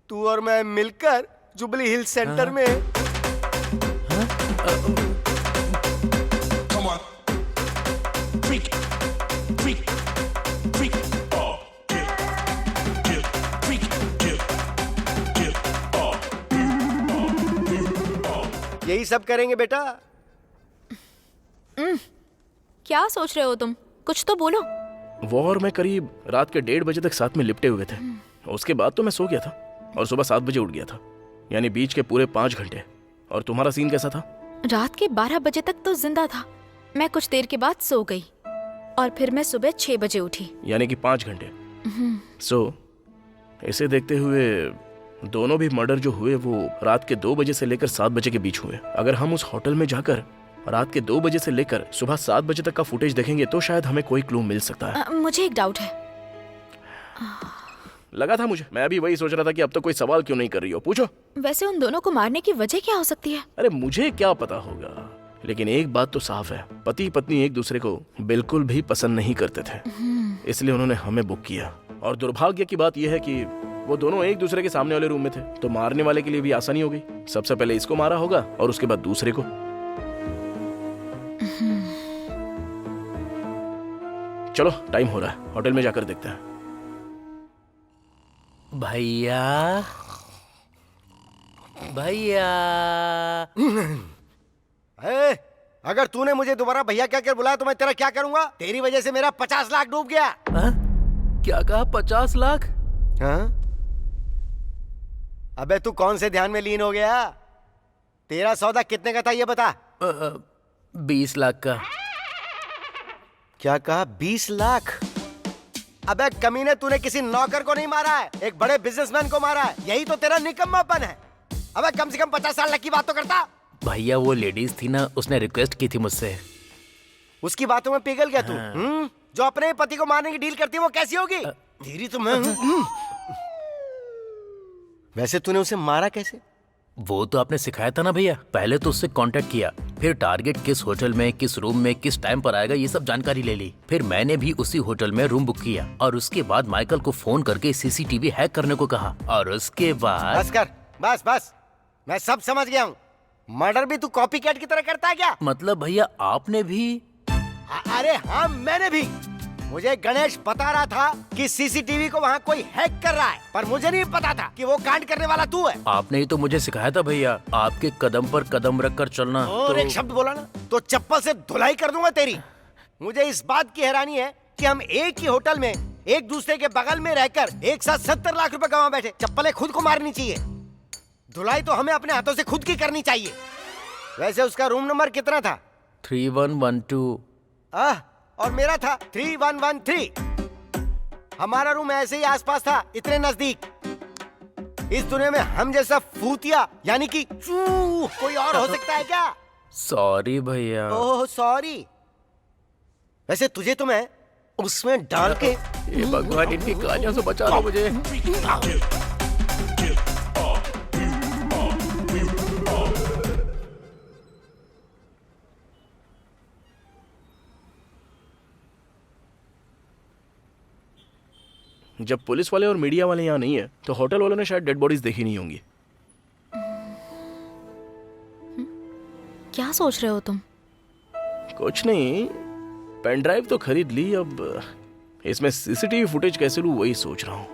तू और मैं मिलकर जुबली हिल सेंटर में यही सब करेंगे बेटा। क्या सोच रहे हो तुम? कुछ तो बोलो। वो और मैं करीब रात के 1:30 बजे तक साथ में लिपटे हुए थे। उसके बाद तो मैं सो गया था और सुबह 7 बजे उठ गया था, यानी बीच के पूरे 5 घंटे। और तुम्हारा सीन कैसा था? रात के 12 बजे तक तो जिंदा था। मैं कुछ देर के बाद सो गई और फिर मैं सुबह 6 बजे उठी, यानी कि 5 घंटे। इसे देखते हुए दोनों भी मर्डर जो हुए वो रात के 2 बजे से लेकर 7 बजे के बीच हुए। अगर हम उस होटल में जाकर रात के 2 बजे से लेकर सुबह 7 बजे तक का फुटेज देखेंगे तो शायद हमें कोई क्लू मिल सकता है। मुझे एक डाउट है। लगा था मुझे, मैं भी वही सोच रहा था कि अब तक कोई सवाल क्यों नहीं कर रही हो, पूछो। वैसे उन दोनों को मारने की वजह क्या हो सकती है? अरे मुझे क्या पता होगा, लेकिन एक बात तो साफ है, पति पत्नी एक दूसरे को बिल्कुल भी पसंद नहीं करते थे, इसलिए उन्होंने हमें बुक किया। और दुर्भाग्य की बात यह है कि वो दोनों एक दूसरे के सामने वाले रूम में थे, तो मारने वाले के लिए भी आसानी हो गई। सबसे पहले इसको मारा होगा और उसके बाद दूसरे को। चलो टाइम हो रहा है, होटल में जाकर देखते हैं। भैया भैया अगर तूने मुझे दोबारा भैया कहकर बुलाया तो मैं तेरा क्या करूंगा? तेरी वजह से मेरा 50 लाख डूब गया। क्या कहा? 50 लाख? हाँ? अबे तू कौन से ध्यान में लीन हो गया? तेरा सौदा कितने का था ये बता। 20 लाख का। क्या कहा? 20 लाख? अबे कमीने, तूने किसी नौकर को नहीं मारा है, एक बड़े बिजनेसमैन को मारा है। यही तो तेरा निकम्मापन है। अबे कम से कम 50 लाख की बात तो करता। भैया वो लेडीज थी ना, उसने रिक्वेस्ट की थी मुझसे। उसकी बातों में पिघल गया तू? जो अपने पति को मारने की डील करती है वो कैसी होगी? तेरी तो मैं वैसे तूने उसे मारा कैसे? वो तो आपने सिखाया था ना भैया। पहले तो उससे कांटेक्ट किया, फिर टारगेट किस होटल में, किस रूम में, किस टाइम पर आएगा, ये सब जानकारी ले ली। फिर मैंने भी उसी होटल में रूम बुक किया और उसके बाद माइकल को फोन करके सीसीटीवी हैक करने को कहा और उसके बाद बस कर, बस बस, मैं सब समझ गया हूँ। मर्डर भी तू कॉपी कैट की तरह करता है क्या? मतलब भैया आपने भी? अरे हाँ, मैंने भी। मुझे गणेश बता रहा था कि सीसीटीवी को वहाँ कोई हैक कर रहा है, पर मुझे नहीं पता था कि वो कांड करने वाला तू है। आपने ही तो मुझे सिखाया था भैया, आपके कदम पर कदम रख कर चलना। और एक शब्द बोला ना तो चप्पल से धुलाई कर दूंगा तेरी। मुझे इस बात की हैरानी है कि हम एक ही होटल में एक दूसरे के बगल में रहकर एक साथ 70 लाख रुपए कमा बैठे। चप्पलें खुद को मारनी चाहिए, धुलाई तो हमें अपने हाथों से खुद की करनी चाहिए। वैसे उसका रूम नंबर कितना था? 3112। और मेरा था 3113। हमारा रूम ऐसे ही आसपास था, इतने नजदीक। इस दुनिया में हम जैसा फूतिया यानी कि कोई और हो सकता है क्या? सॉरी भैया। Oh sorry. वैसे तुझे तो मैं उसमें डाल के ये भगवान इनकी गालियों से बचा लो मुझे। जब पुलिस वाले और मीडिया वाले यहाँ नहीं है तो होटल वालों ने शायद डेड बॉडीज देखी नहीं होंगी। क्या सोच रहे हो तुम? कुछ नहीं, पेन ड्राइव तो खरीद ली, अब इसमें सीसीटीवी फुटेज कैसे लूं वही सोच रहा हूँ।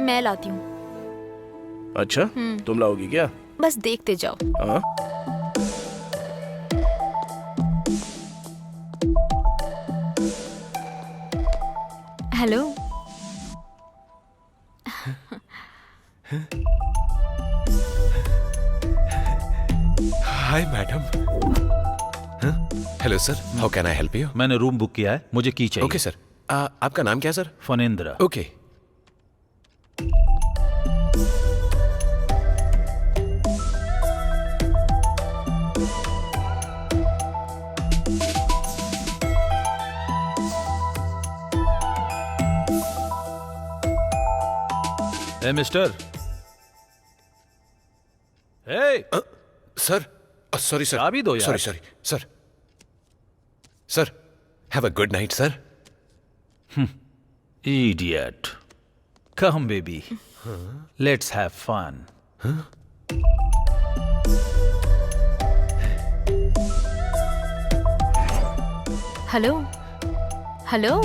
मैं लाती हूँ। अच्छा, तुम लाओगी क्या? बस देखते जाओ। हाँ? Hello. Hi madam. Hello sir, how can I help you? मैंने रूम बुक किया है, मुझे की चाहिए। Okay sir. आपका नाम क्या सर? Phanendra. Okay. Uh mister. Uh sir, sorry sir, चाबी दो यार। Sorry sorry sir. Sir, have a good night sir. Idiot. Come baby, let's have fun. Hello hello.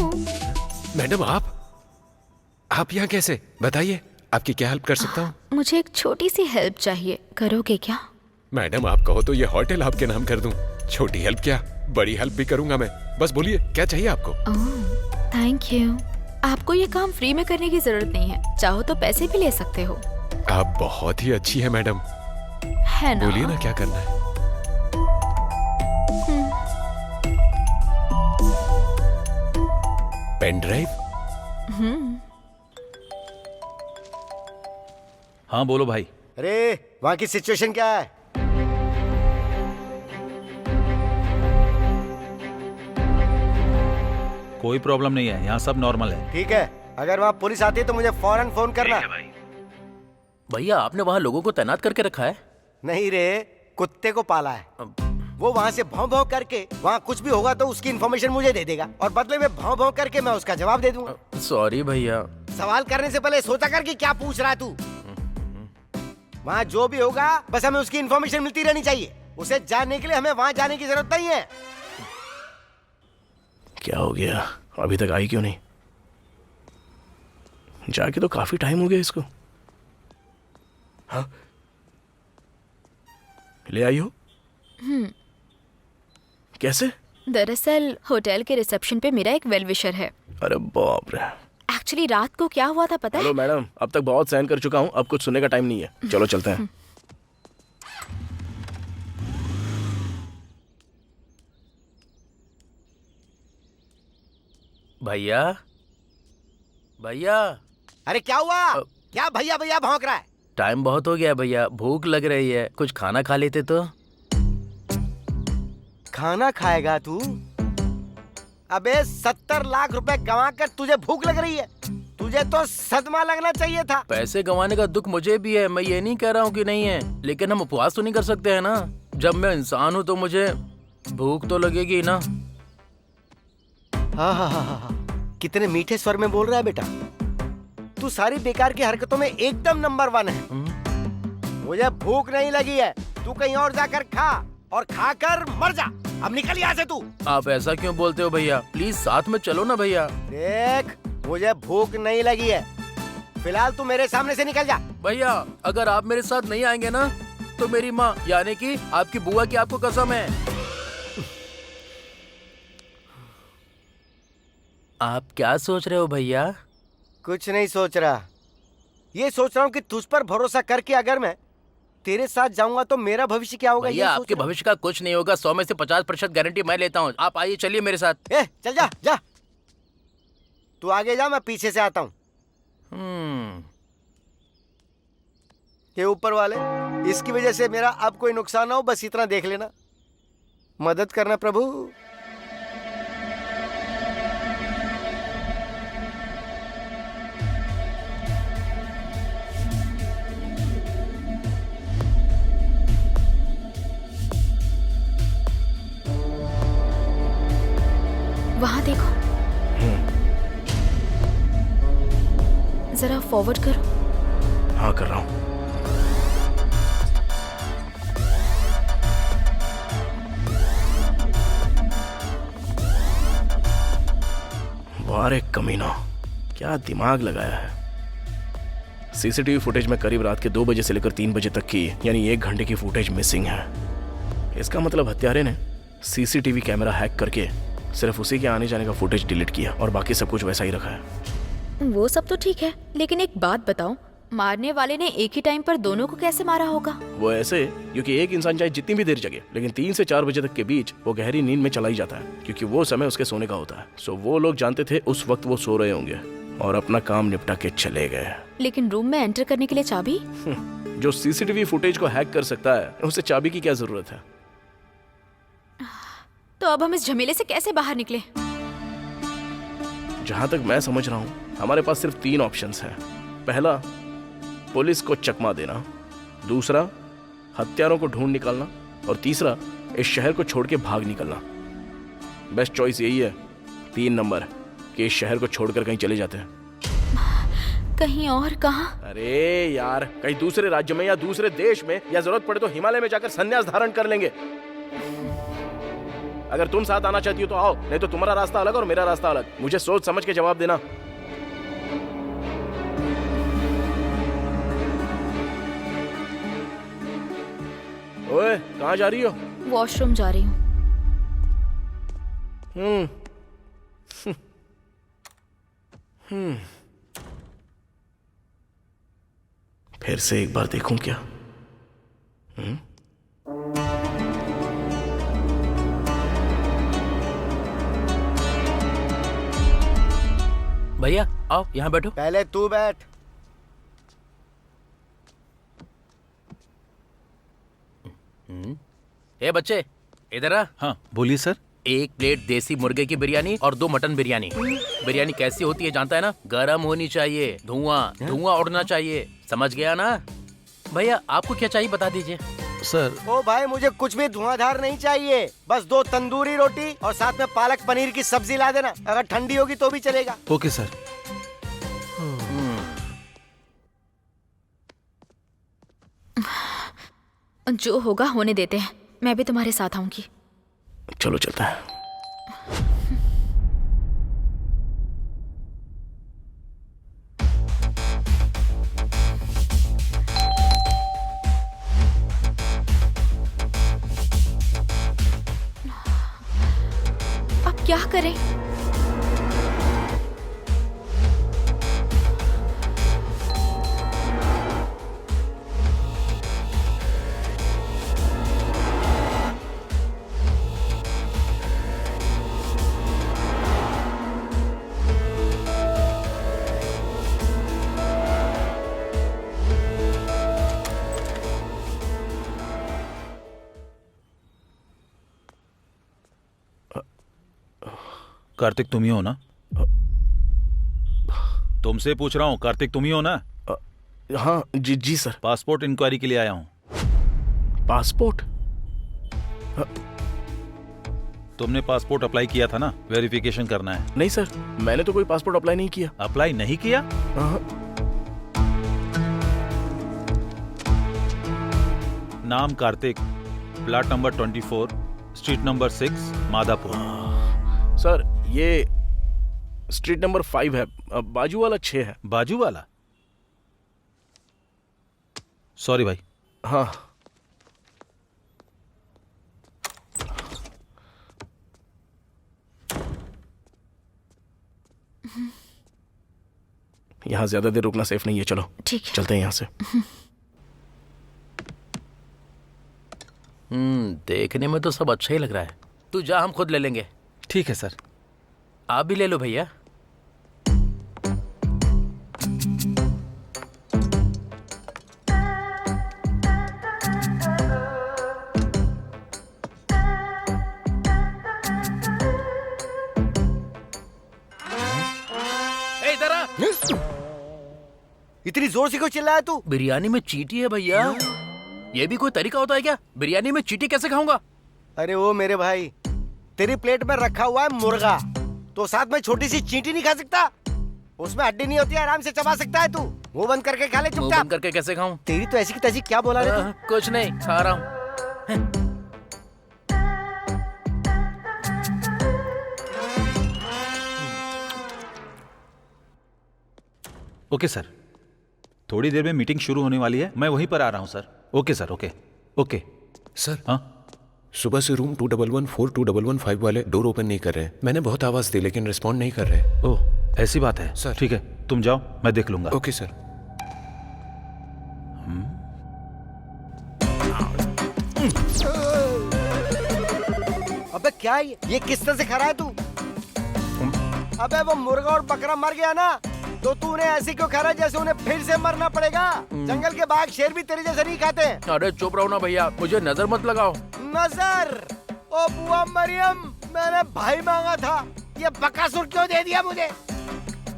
Madam आप यहाँ कैसे? बताइए, आपकी क्या हेल्प कर सकता हूँ? मुझे एक छोटी सी हेल्प चाहिए, करोगे क्या? मैडम आप कहो तो ये होटल आपके नाम कर दूं। छोटी हेल्प क्या, बड़ी हेल्प भी करूंगा मैं। बस बोलिए क्या चाहिए आपको? Oh thank you. आपको ये काम फ्री में करने की जरूरत नहीं है, चाहो तो पैसे भी ले सकते हो। आप बहुत ही अच्छी है मैडम। है ना? बोलिए ना क्या करना है। Pen drive? हाँ बोलो भाई। अरे वहाँ की सिचुएशन क्या है? कोई प्रॉब्लम नहीं है, यहाँ सब नॉर्मल है। ठीक है, अगर वहाँ पुलिस आती है तो मुझे फौरन फोन करना। भैया आपने वहाँ लोगों को तैनात करके रखा है? नहीं रे, कुत्ते को पाला है। वो वहाँ से भौं भौं करके वहाँ कुछ भी होगा तो उसकी इन्फॉर्मेशन मुझे दे देगा और बदले में भौं भौं करके मैं उसका जवाब दे दूंगा। सॉरी भैया। सवाल करने से पहले सोचा कर कि क्या पूछ रहा है तू। वहाँ जो भी होगा बस हमें उसकी इन्फॉर्मेशन मिलती रहनी चाहिए। उसे जानने के लिए हमें वहाँ जाने की जरूरत नहीं है। क्या हो गया, अभी तक आई क्यों नहीं? जाके तो काफी टाइम हो गया इसको। हाँ, ले आई हो? कैसे? दरअसल होटल के रिसेप्शन पे मेरा एक वेल विशर है। अरे बाप रे। एक्चुअली रात को क्या हुआ था पता है? हेलो मैडम, अब तक बहुत सहन कर चुका हूँ, अब कुछ सुनने का टाइम नहीं है। चलो चलते हैं। भैया भैया। अरे क्या हुआ? क्या भैया भैया भौंक रहा है? टाइम बहुत हो गया भैया, भूख लग रही है, कुछ खाना खा लेते तो। खाना खाएगा तू? अबे 70 लाख रुपए गंवा कर तुझे भूख लग रही है? तुझे तो सदमा लगना चाहिए था। पैसे गंवाने का दुख मुझे भी है, मैं ये नहीं कह रहा हूँ कि नहीं है, लेकिन हम उपवास तो नहीं कर सकते हैं ना। जब मैं इंसान हूँ तो मुझे भूख तो लगेगी ना। हाँ। कितने मीठे स्वर में बोल रहा है बेटा। तू सारी बेकार की हरकतों में एकदम नंबर 1 है। मुझे भूख नहीं लगी है, तू कहीं और जाकर खा और खाकर मर जा। अब निकल यहाँ से तू। आप ऐसा क्यों बोलते हो भैया? प्लीज साथ में चलो ना भैया। देख, मुझे भूख नहीं लगी है, फिलहाल तू मेरे सामने से निकल जा। भैया अगर आप मेरे साथ नहीं आएंगे ना तो मेरी माँ यानी कि आपकी बुआ की आपको कसम है। आप क्या सोच रहे हो भैया? कुछ नहीं सोच रहा, ये सोच रहा हूँ कि तुझ पर भरोसा करके अगर मैं तेरे साथ जाऊंगा तो मेरा भविष्य क्या होगा। भैया आपके भविष्य का कुछ नहीं होगा, 100 में से 50% गारंटी मैं लेता हूँ। आप आइए, चलिए मेरे साथ। चल जा जा, तू आगे जा, मैं पीछे से आता हूँ। ये ऊपर वाले, इसकी वजह से मेरा अब कोई नुकसान ना हो, बस इतना देख लेना। मदद करना प्रभु। वहां देखो, जरा फॉरवर्ड करो। हाँ कर रहा हूँ। वारे कमीना, क्या दिमाग लगाया है। सीसीटीवी फुटेज में करीब रात के 2 बजे से लेकर 3 बजे तक की यानी 1 घंटे की फुटेज मिसिंग है। इसका मतलब हत्यारे ने सीसीटीवी कैमरा हैक करके सिर्फ उसी के आने जाने का फुटेज डिलीट किया और बाकी सब कुछ वैसा ही रखा है। वो सब तो ठीक है, लेकिन एक बात बताओ, मारने वाले ने एक ही टाइम पर दोनों को कैसे मारा होगा? वो ऐसे, क्योंकि एक इंसान चाहे जितनी भी देर जगे लेकिन 3 से 4 बजे तक के बीच वो गहरी नींद में चला ही जाता है, क्योंकि वो समय उसके सोने का होता है। सो वो लोग जानते थे उस वक्त वो सो रहे होंगे और अपना काम निपटा के चले गए। लेकिन रूम में एंटर करने के लिए चाबी? जो सीसीटीवी फुटेज को हैक कर सकता है उसे चाबी की क्या जरूरत है? तो अब हम इस झमेले से कैसे बाहर निकले? जहां तक मैं समझ रहा हूं हमारे पास सिर्फ 3 ऑप्शंस हैं। पहला, पुलिस को चकमा देना, दूसरा, हत्यारों को ढूंढ निकालना, और तीसरा, इस शहर को छोड़ के भाग निकलना। बेस्ट चॉइस यही है, 3 नंबर, कि इस शहर को छोड़कर कहीं चले जाते हैं। कहीं और? कहाँ? अरे यार, कहीं दूसरे राज्य में या दूसरे देश में, या जरूरत पड़े तो हिमालय में जाकर संन्यास धारण कर लेंगे। अगर तुम साथ आना चाहती हो तो आओ, नहीं तो तुम्हारा रास्ता अलग और मेरा रास्ता अलग। मुझे सोच समझ के जवाब देना। ओए, कहाँ जा रही हो? वॉशरूम जा रही हूँ। फिर से एक बार देखूं क्या? भैया आओ यहाँ बैठो। पहले तू बैठ। ए बच्चे, इधर आ। हाँ बोलिए सर। 1 प्लेट देसी मुर्गे की बिरयानी और 2 मटन बिरयानी। बिरयानी कैसी होती है जानता है ना? गरम होनी चाहिए, धुआं उड़ना चाहिए, समझ गया ना? भैया आपको क्या चाहिए बता दीजिए। सर ओ भाई, मुझे कुछ भी धुआंधार नहीं चाहिए, बस 2 तंदूरी रोटी और साथ में पालक पनीर की सब्जी ला देना। अगर ठंडी होगी तो भी चलेगा। Okay sir. जो होगा होने देते हैं, मैं भी तुम्हारे साथ आऊंगी। चलो चलता है। अब क्या करें? कार्तिक तुम ही हो ना? तुमसे पूछ रहा हूँ, कार्तिक तुम ही हो ना? हाँ जी जी सर। पासपोर्ट इंक्वायरी के लिए आया हूँ। पासपोर्ट? तुमने पासपोर्ट अप्लाई किया था ना, वेरिफिकेशन करना है। नहीं सर, मैंने तो कोई पासपोर्ट अप्लाई नहीं किया। अप्लाई नहीं किया? हाँ। नाम Kartik, plot number 24, street number 6, Madhapur. Sir ये स्ट्रीट नंबर 5 है, बाजू वाला 6 है। बाजू वाला? सॉरी भाई। हाँ। यहाँ ज्यादा देर रुकना सेफ नहीं है, चलो ठीक है। चलते हैं यहाँ से। देखने में तो सब अच्छा ही लग रहा है। तू जा, हम खुद ले लेंगे। ठीक है सर। आप भी ले लो भैया। ए, इधर आ। इतनी जोर से क्यों चिल्लाया तू? बिरयानी में चींटी है भैया। ये भी कोई तरीका होता है क्या? बिरयानी में चींटी कैसे खाऊंगा? अरे वो मेरे भाई, तेरी प्लेट में रखा हुआ है मुर्गा, तो साथ में छोटी सी चींटी नहीं खा सकता? उसमें हड्डी नहीं होती है, आराम से चबा सकता है तू। मुंह बंद करके खा ले मुंह चुपचाप। बंद करके कैसे खाऊं? तेरी तो ऐसी की तैसी क्या बोला रे तू? कुछ नहीं, खा रहा हूँ। ओके सर, थोड़ी देर में मीटिंग शुरू होने वाली है, मैं वहीं पर आ रहा हूँ sir. Okay sir, okay okay. Sir हाँ सुबह से रूम 2114 2115 वाले डोर ओपन नहीं कर रहे। मैंने बहुत आवाज दी लेकिन रिस्पॉन्ड नहीं कर रहे। ओह ऐसी बात है सर। ठीक है, तुम जाओ, मैं देख लूंगा। Okay sir. अबे क्या है ये किस तरह से खा रहा है तू? अबे वो मुर्गा और बकरा मर गया ना, तो तूने ऐसे क्यों खा रहा है जैसे उन्हें फिर से मरना पड़ेगा? जंगल के बाघ शेर भी तेरे जैसे नहीं खाते हैं। अरे चुप रहो ना भैया, मुझे नजर मत लगाओ। नजर? ओ बुआ मरियम, मैंने भाई मांगा था, ये बकासुर क्यों दे दिया मुझे?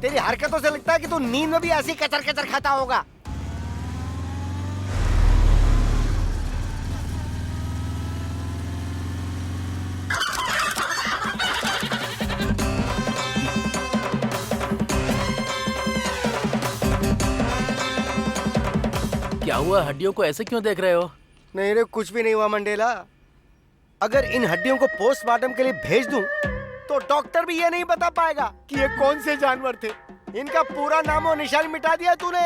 तेरी हरकतों से लगता है कि तू नींद में भी ऐसे ही कचर कचर खाता होगा। क्या हुआ, हड्डियों को ऐसे क्यों देख रहे हो? नहीं रे, कुछ भी नहीं हुआ मंडेला। अगर इन हड्डियों को पोस्टमार्टम के लिए भेज दूं, तो डॉक्टर भी ये नहीं बता पाएगा कि ये कौन से जानवर थे। इनका पूरा नाम और निशान मिटा दिया तूने।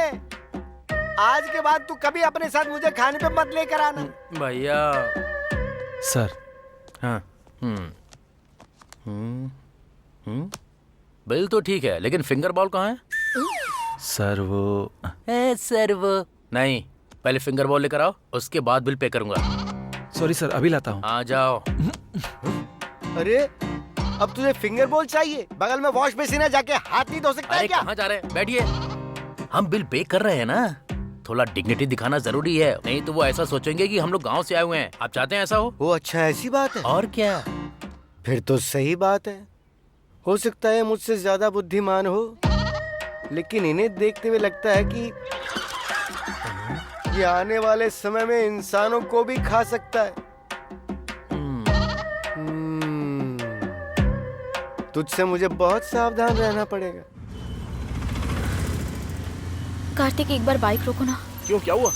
आज के बाद तू कभी अपने साथ मुझे खाने पे मत लेकर आना। भैया। सर। हाँ। बिल तो ठीक है, लेकिन फिंगर बॉल कहाँ है? सर वो सर वो नहीं, पहले फिंगर बॉल लेकर आओ, उसके बाद बिल पे करूंगा। सॉरी सर, अभी लाता हूँ। आ जाओ। अरे अब तुझे फिंगर बॉल चाहिए? बगल में वॉश बेसिन है, जाके हाथ नहीं धो सकता है अरे क्या? कहाँ जा रहे हैं? बैठिए। हम बिल पे कर रहे हैं ना, थोड़ा डिग्निटी दिखाना जरूरी है, नहीं तो वो ऐसा सोचेंगे कि हम लोग गांव से आए हुए हैं। आप चाहते हैं ऐसा हो? वो अच्छा, ऐसी बात है? और क्या। फिर तो सही बात है। हो सकता है मुझसे ज्यादा बुद्धिमान हो, लेकिन इन्हें देखते हुए लगता है कि ये आने वाले समय में इंसानों को भी खा सकता है। तुझसे मुझे बहुत सावधान रहना पड़ेगा। कार्तिक एक बार बाइक रोको ना। क्यों, क्या हुआ?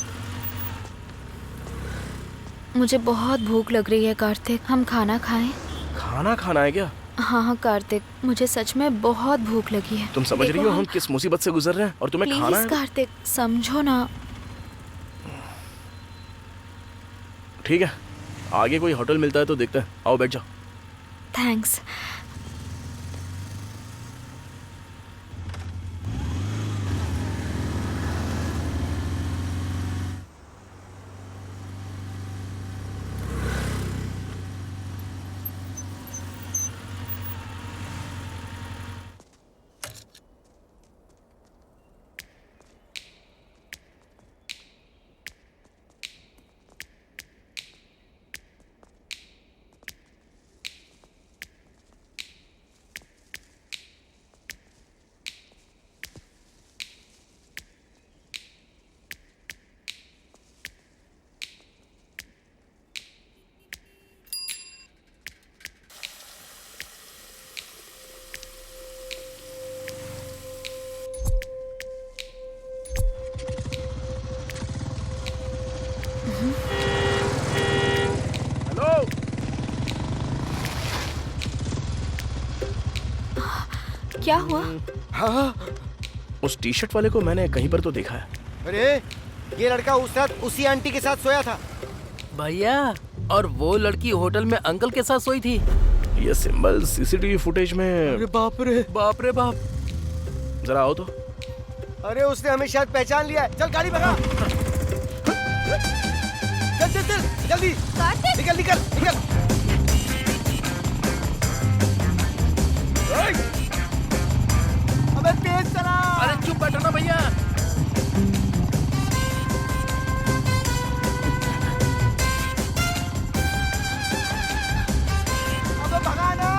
मुझे बहुत भूख लग रही है कार्तिक, हम खाना खाएं? खाना खाना है क्या? हाँ हाँ कार्तिक, मुझे सच में बहुत भूख लगी है। तुम समझ रही हो हम किस मुसीबत से गुजर रहे हैं और तुम्हें खाना प्लीज है? कार्तिक समझो ना। ठीक है, आगे कोई होटल मिलता है तो देखते हैं। आओ बैठ जाओ। थैंक्स। क्या हुआ? हाँ उस टी शर्ट वाले को मैंने कहीं पर तो देखा है। अरे ये लड़का उस रात उसी आंटी के साथ सोया था। भैया, और वो लड़की होटल में अंकल के साथ सोई थी। ये सिंबल सीसीटीवी फुटेज में। अरे बाप रे, बाप रे बाप। जरा आओ तो। अरे उसने हमें शायद पहचान लिया है। चल गाड़ी भगा। चल चल चल जल्दी निकल निकल निकल। अबे तेज चला। अरे चुप बैठो ना भैया। अबे भगा ना।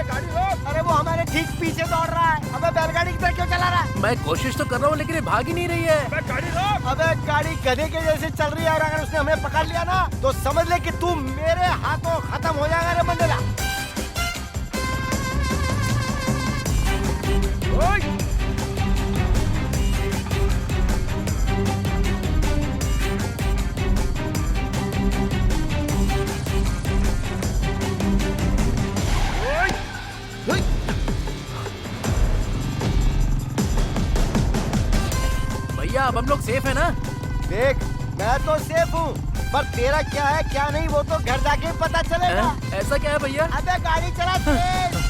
गाड़ी रोक। अरे वो हमारे ठीक पीछे दौड़ रहा है। अबे बैलगाड़ी की तरह क्यों चला रहा है? मैं कोशिश तो कर रहा हूँ लेकिन ये भाग ही नहीं रही है। अबे गाड़ी रोक। अबे गाड़ी गधे के जैसे चल रही है और अगर उसने हमें पकड़ लिया ना तो समझ ले कि तू मेरे हाथों खत्म हो जाएगा रे मंडेला। ओए! भैया अब हम लोग सेफ है ना? देख मैं तो सेफ हूँ पर तेरा क्या है क्या नहीं वो तो घर जाके पता चलेगा। ऐसा क्या है भैया? अबे गाड़ी चला तेज।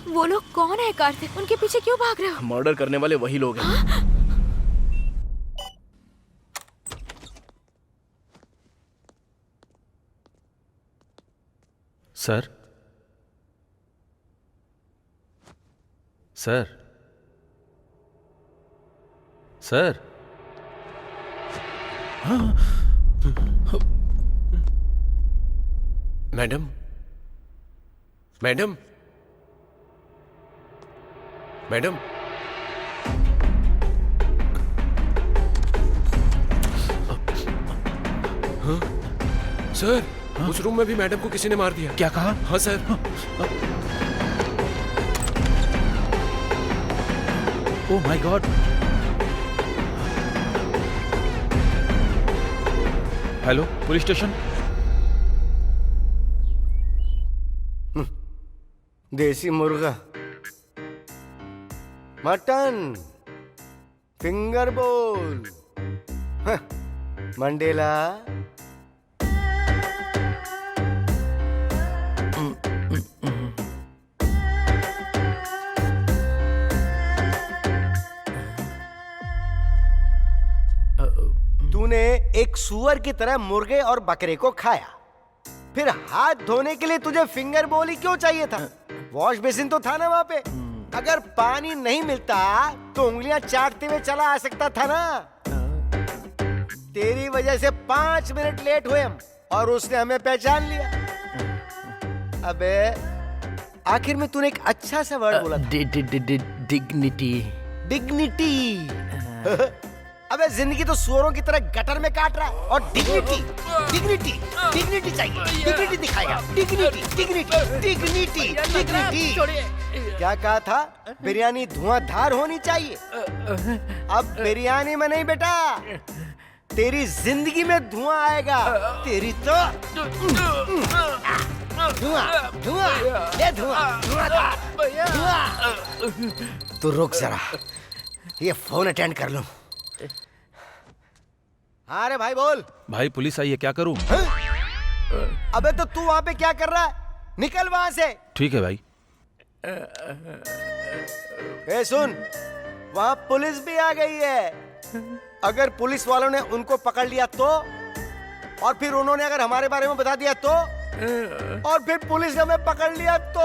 वो लोग कौन है कार्तिक? उनके पीछे क्यों भाग रहे हो? मर्डर करने वाले वही लोग हैं। Sir, sir, sir. Madam, madam, madam. हाँ? सर, उस रूम में भी मैडम को किसी ने मार दिया। क्या कहा? हाँ sir. Oh my God. Hello, police station. देसी मुर्गा, मटन, फिंगर बोल। मंडेला तूने एक सुअर की तरह मुर्गे और बकरे को खाया, फिर हाथ धोने के लिए तुझे फिंगर बोल ही क्यों चाहिए था? वॉश बेसिन तो था ना वहाँ पे। अगर पानी नहीं मिलता तो उंगलियां चाटते हुए चला आ सकता था ना। तेरी वजह से 5 मिनट लेट हुए हम और उसने हमें पहचान लिया। अबे आखिर में तूने एक अच्छा सा वर्ड बोला था, डिग्निटी। डिग्निटी। अबे जिंदगी तो सुअरों की तरह गटर में काट रहा है और डिग्निटी डिग्निटी डिग्निटी चाहिए। डिग्निटी दिखाएगा। Dignity dignity dignity dignity. क्या कहा था? बिरयानी धुआंधार होनी चाहिए। अब बिरयानी में नहीं बेटा, तेरी जिंदगी में धुआं आएगा। तेरी तो धुआं धुआं ये धुआं धुआं धुआं। तू रुक जरा, ये फोन अटेंड कर लूं। हाँ रे भाई बोल। भाई पुलिस आई है, क्या करूं? अबे तो तू वहां पे क्या कर रहा है? निकल वहां से। ठीक है भाई। ए सुन, वहां पुलिस भी आ गई है। अगर पुलिस वालों ने उनको पकड़ लिया तो, और फिर उन्होंने अगर हमारे बारे में बता दिया तो, और फिर पुलिस ने हमें पकड़ लिया तो,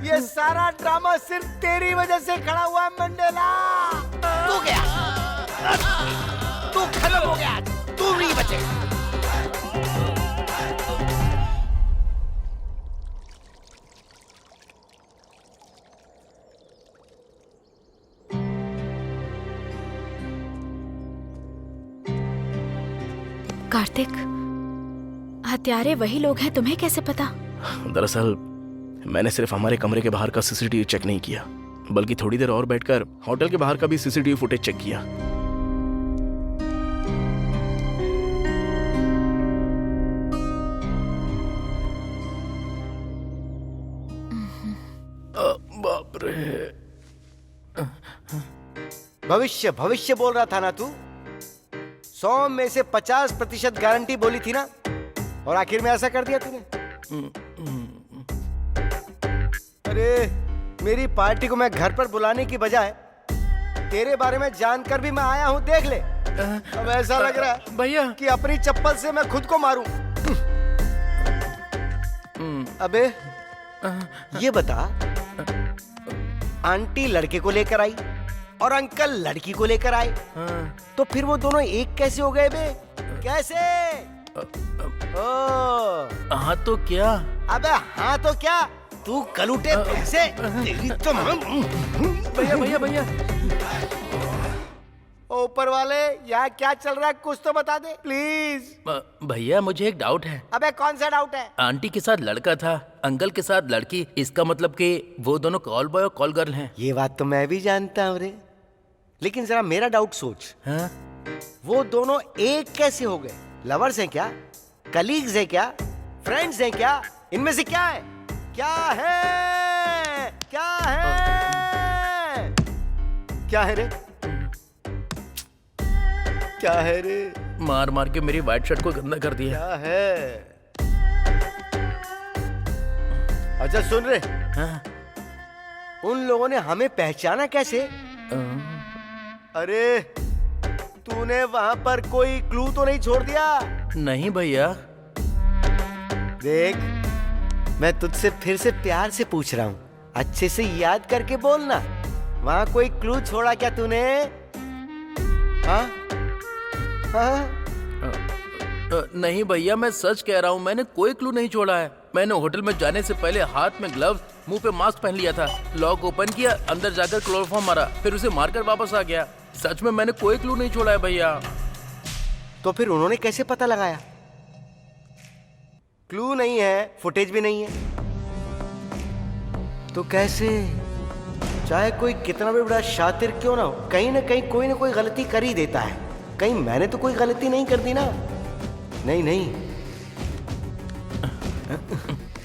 ये सारा ड्रामा सिर्फ तेरी वजह से खड़ा हुआ है मंडेला। तू गया, तू खत्म हो गया, तू नहीं बचे। कार्तिक, हत्यारे वही लोग हैं, तुम्हें कैसे पता? दरअसल मैंने सिर्फ हमारे कमरे के बाहर का सीसीटीवी चेक नहीं किया, बल्कि थोड़ी देर और बैठकर होटल के बाहर का भी सीसीटीवी फुटेज चेक किया। बाप रे। भविष्य भविष्य बोल रहा था ना तू? 100 में से 50% गारंटी बोली थी ना, और आखिर में ऐसा कर दिया तूने। अरे मेरी पार्टी को मैं घर पर बुलाने की बजाय तेरे बारे में जानकर भी मैं आया हूँ, देख ले। अब ऐसा लग रहा है भैया कि अपनी चप्पल से मैं खुद को मारूं। अबे ये बता, आंटी लड़के को लेकर आई और अंकल लड़की को लेकर आए, तो फिर वो दोनों एक कैसे हो गए बे? कैसे? हाँ तो क्या? अबे हाँ तो क्या, तू कलूटे पैसे तेरी तो भैया भैया भैया, ऊपर वाले यहाँ क्या चल रहा है कुछ तो बता दे प्लीज। भैया मुझे एक डाउट है। अबे कौन सा डाउट है? आंटी के साथ लड़का था, अंकल के साथ लड़की, इसका मतलब कि वो दोनों कॉल बॉय और कॉल गर्ल हैं। ये बात तो मैं भी जानता हूँ रे, लेकिन जरा मेरा डाउट सोच। हाँ? वो दोनों एक कैसे हो गए? लवर्स हैं क्या? कलीग्स हैं क्या? फ्रेंड्स हैं क्या? इनमें से क्या है? क्या है? क्या है? क्या है रे? क्या है रे? मार मार के मेरी व्हाइट शर्ट को गंदा कर दिया। क्या है? अच्छा सुन रे, हाँ? उन लोगों ने हमें पहचाना कैसे? अरे तूने वहां पर कोई क्लू तो नहीं छोड़ दिया? नहीं भैया। देख, मैं तुझसे फिर से प्यार से पूछ रहा हूँ, अच्छे से याद करके बोलना। वहां कोई क्लू छोड़ा क्या तूने? हाँ? हाँ? नहीं भैया, मैं सच कह रहा हूँ, मैंने कोई क्लू नहीं छोड़ा है। मैंने होटल में जाने से पहले हाथ में ग्लव्स, मुंह पे मास्क पहन लिया था, लॉक ओपन किया, अंदर जाकर क्लोरोफॉर्म मारा, फिर उसे मारकर वापस आ गया। सच में मैंने कोई क्लू नहीं छोड़ा है भैया। तो फिर उन्होंने कैसे पता लगाया? क्लू नहीं है, फुटेज भी नहीं है, तो कैसे? चाहे कोई कितना भी बड़ा शातिर क्यों ना हो, कहीं ना कहीं कोई ना कोई गलती कर ही देता है। कहीं मैंने तो कोई गलती नहीं कर दी ना? नहीं नहीं।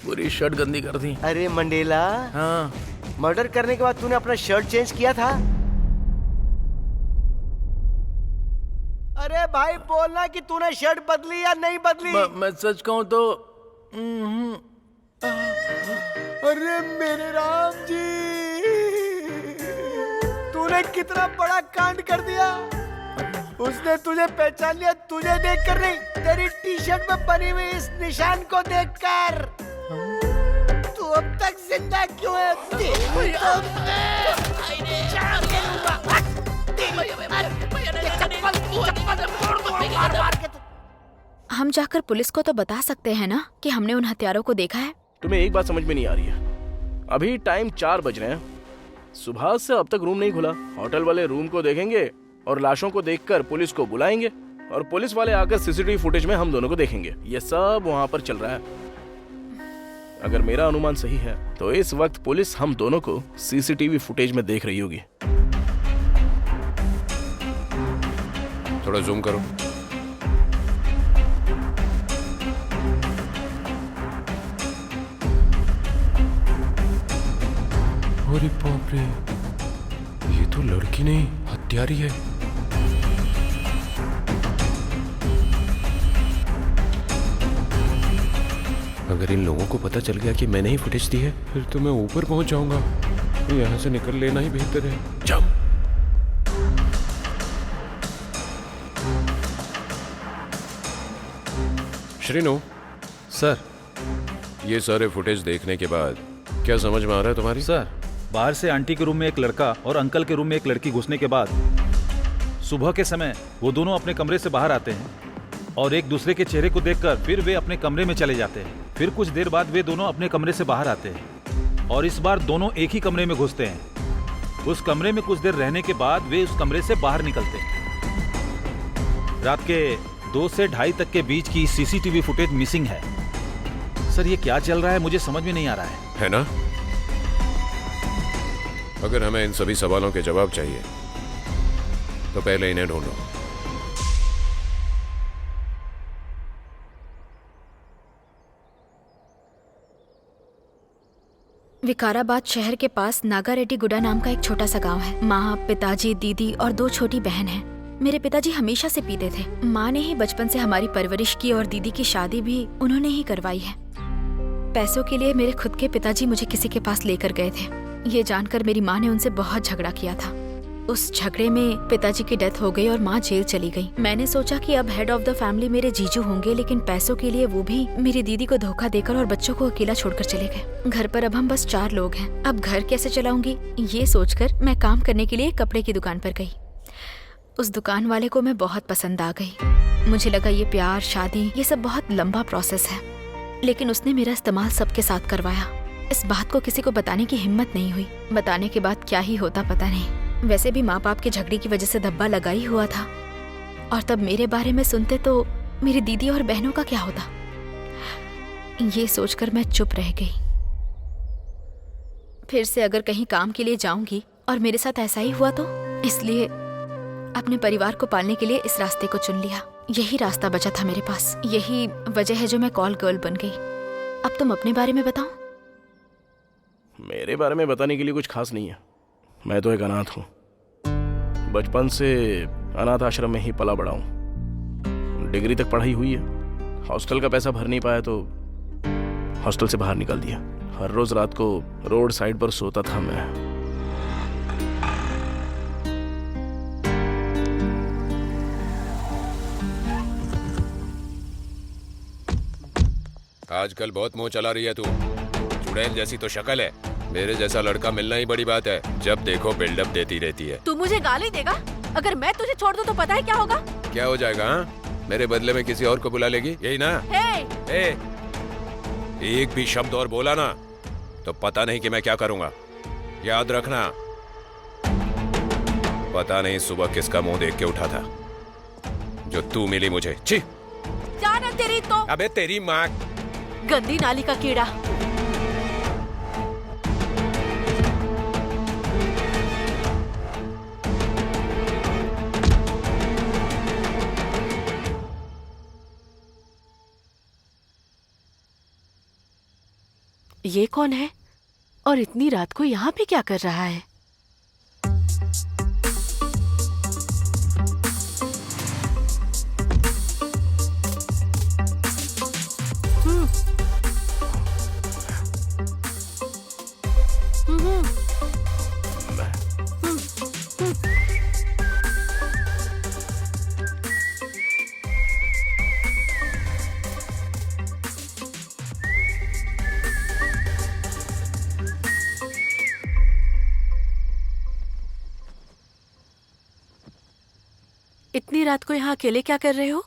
पूरी शर्ट गंदी कर दी। अरे मंडेला, हाँ? मर्डर करने के बाद तूने अपना शर्ट चेंज किया था? अरे भाई बोलना कि तूने शर्ट बदली या नहीं बदली। मैं सच कहूँ तो अरे मेरे राम जी, तूने कितना बड़ा कांड कर दिया। उसने तुझे पहचान लिया, तुझे देखकर नहीं, तेरी टी शर्ट में बनी हुई इस निशान को देखकर। तू अब तक जिंदा क्यों है? हम जाकर पुलिस को तो बता सकते हैं ना कि हमने उन हत्यारों को देखा है। तुम्हें एक बात समझ में नहीं आ रही है? अभी टाइम 4 बज रहे हैं, सुबह से अब तक रूम नहीं खुला। होटल वाले रूम को देखेंगे और लाशों को देखकर पुलिस को बुलाएंगे, और पुलिस वाले आकर सीसीटीवी फुटेज में हम दोनों को देखेंगे। ये सब वहां पर चल रहा है। अगर मेरा अनुमान सही है तो इस वक्त पुलिस हम दोनों को सीसीटीवी फुटेज में देख रही होगी। थोड़ा जूम करो। अरे बाप रे, ये तो लड़की नहीं हत्यारी है। अगर इन लोगों को पता चल गया कि मैंने ही फुटेज दी है, फिर तो मैं ऊपर पहुंच जाऊंगा। यहाँ से निकल लेना ही बेहतर है। जाओ। श्रीनु सर। ये सारे फुटेज देखने के बाद क्या समझ में आ रहा है तुम्हारी? सर, बाहर से आंटी के रूम में एक लड़का और अंकल के रूम में एक लड़की घुसने के बाद सुबह के समय वो दोनों अपने कमरे से बाहर आते हैं और एक दूसरे के चेहरे को देखकर फिर वे अपने कमरे में चले जाते हैं। फिर कुछ देर बाद वे दोनों अपने कमरे से बाहर आते हैं और इस बार दोनों एक ही कमरे में घुसते हैं। उस कमरे में कुछ देर रहने के बाद वे उस कमरे से बाहर निकलते हैं। रात के 2 से 2:30 तक के बीच की सीसीटीवी फुटेज मिसिंग है। सर ये क्या चल रहा है मुझे समझ में नहीं आ रहा है। ना? अगर हमें इन सभी सवालों के जवाब चाहिए तो पहले इन्हें ढूंढो। विकाराबाद शहर के पास नागारेड्डी गुडा नाम का एक छोटा सा गांव है। माँ, पिताजी, दीदी और 2 छोटी बहन हैं। मेरे पिताजी हमेशा से पीते थे। माँ ने ही बचपन से हमारी परवरिश की और दीदी की शादी भी उन्होंने ही करवाई है। पैसों के लिए मेरे खुद के पिताजी मुझे किसी के पास लेकर गए थे। ये जानकर मेरी माँ ने उनसे बहुत झगड़ा किया था। उस झगड़े में पिताजी की डेथ हो गई और माँ जेल चली गई। मैंने सोचा कि अब हेड ऑफ द फैमिली मेरे जीजू होंगे, लेकिन पैसों के लिए वो भी मेरी दीदी को धोखा देकर और बच्चों को अकेला छोड़कर चले गए। घर पर अब हम बस 4 लोग हैं। अब घर कैसे चलाऊंगी ये सोचकर मैं काम करने के लिए कपड़े की दुकान पर गई। उस दुकान वाले को मैं बहुत पसंद आ गई। मुझे लगा ये प्यार, शादी, ये सब बहुत लंबा प्रोसेस है, लेकिन उसने मेरा इस्तेमाल सबके साथ करवाया। इस बात को किसी को बताने की हिम्मत नहीं हुई। बताने के बाद क्या ही होता पता नहीं। वैसे भी माँ बाप के झगड़े की वजह से धब्बा लगा ही हुआ था, और तब मेरे बारे में सुनते तो मेरी दीदी और बहनों का क्या होता। ये सोचकर मैं चुप रह गई। फिर से अगर कहीं काम के लिए जाऊंगी और मेरे साथ ऐसा ही हुआ तो, इसलिए अपने परिवार को पालने के लिए इस रास्ते को चुन लिया। यही रास्ता बचा था मेरे पास। यही वजह है जो मैं कॉल गर्ल बन गई। अब तुम अपने बारे में बताओ। मेरे बारे में बताने के लिए कुछ खास नहीं है। मैं तो एक अनाथ हूँ। बचपन से अनाथ आश्रम में ही पला बड़ा हूँ। डिग्री तक पढ़ाई हुई है। हॉस्टल का पैसा भर नहीं पाया तो हॉस्टल से बाहर निकाल दिया। हर रोज रात को रोड साइड पर सोता था मैं। आजकल बहुत मुंह चला रही है तू। चुड़ैल जैसी तो शक्ल है। मेरे जैसा लड़का मिलना ही बड़ी बात है। जब देखो बिल्डअप देती रहती है। तू मुझे गाली देगा? अगर मैं तुझे छोड़ दूं तो पता है क्या होगा? क्या हो जाएगा? हाँ? मेरे बदले में किसी और को बुला लेगी, यही ना? हे! एक भी शब्द और बोला ना तो पता नहीं कि मैं क्या करूंगा। याद रखना। पता नहीं सुबह किसका मुंह देख के उठा था जो तू मिली मुझे। छी! जाना तेरी तो। अबे तेरी माँ। गंदी नाली का कीड़ा। ये कौन है और इतनी रात को यहाँ पे क्या कर रहा है? इतनी रात को यहाँ अकेले क्या कर रहे हो?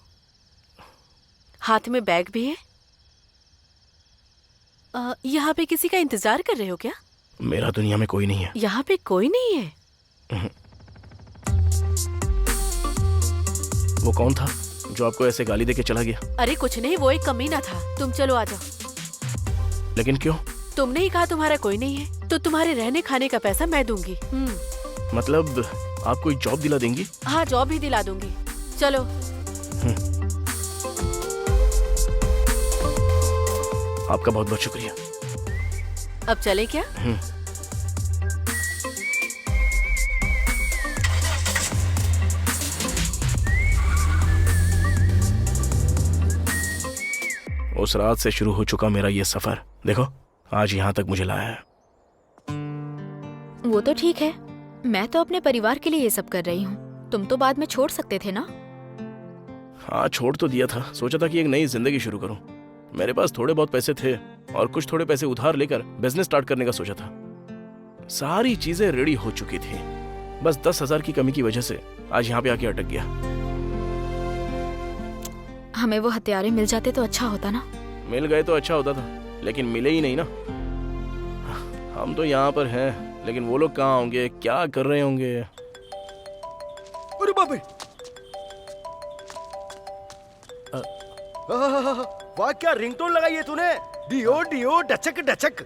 हाथ में बैग भी है। यहाँ पे किसी का इंतजार कर रहे हो क्या? मेरा दुनिया में कोई नहीं है। यहाँ पे कोई नहीं है? वो कौन था जो आपको ऐसे गाली देके चला गया? अरे कुछ नहीं, वो एक कमीना था। तुम चलो आ जाओ। लेकिन क्यों? तुमने ही कहा तुम्हारा कोई नहीं है, तो तुम्हारे रहने खाने का पैसा मैं दूंगी। मतलब आप कोई जॉब दिला देंगी? हाँ, जॉब भी दिला दूंगी। चलो। आपका बहुत बहुत शुक्रिया। अब चले क्या? उस रात से शुरू हो चुका मेरा ये सफर, देखो आज यहाँ तक मुझे लाया है। वो तो ठीक है, मैं तो अपने परिवार के लिए ये सब कर रही हूँ। तुम तो बाद में छोड़ सकते थे ना? हाँ, छोड़ तो दिया था। सोचा था कि एक नई जिंदगी शुरू करूं। मेरे पास थोड़े बहुत पैसे थे और कुछ थोड़े पैसे उधार लेकर बिजनेस स्टार्ट करने का सोचा था। सारी चीजें रेडी हो चुकी थी, बस 10,000 की कमी की वजह से आज यहाँ पे आके अटक गया। हमें वो हथियारे मिल जाते तो अच्छा होता ना। मिल गए तो अच्छा होता था, लेकिन मिले ही नहीं ना। हम तो यहाँ पर हैं, लेकिन वो लोग कहाँ होंगे, क्या कर रहे होंगे? अरे बाप रे! वाह क्या रिंगटोन लगाई है तूने। डियो डियो डचक डचक।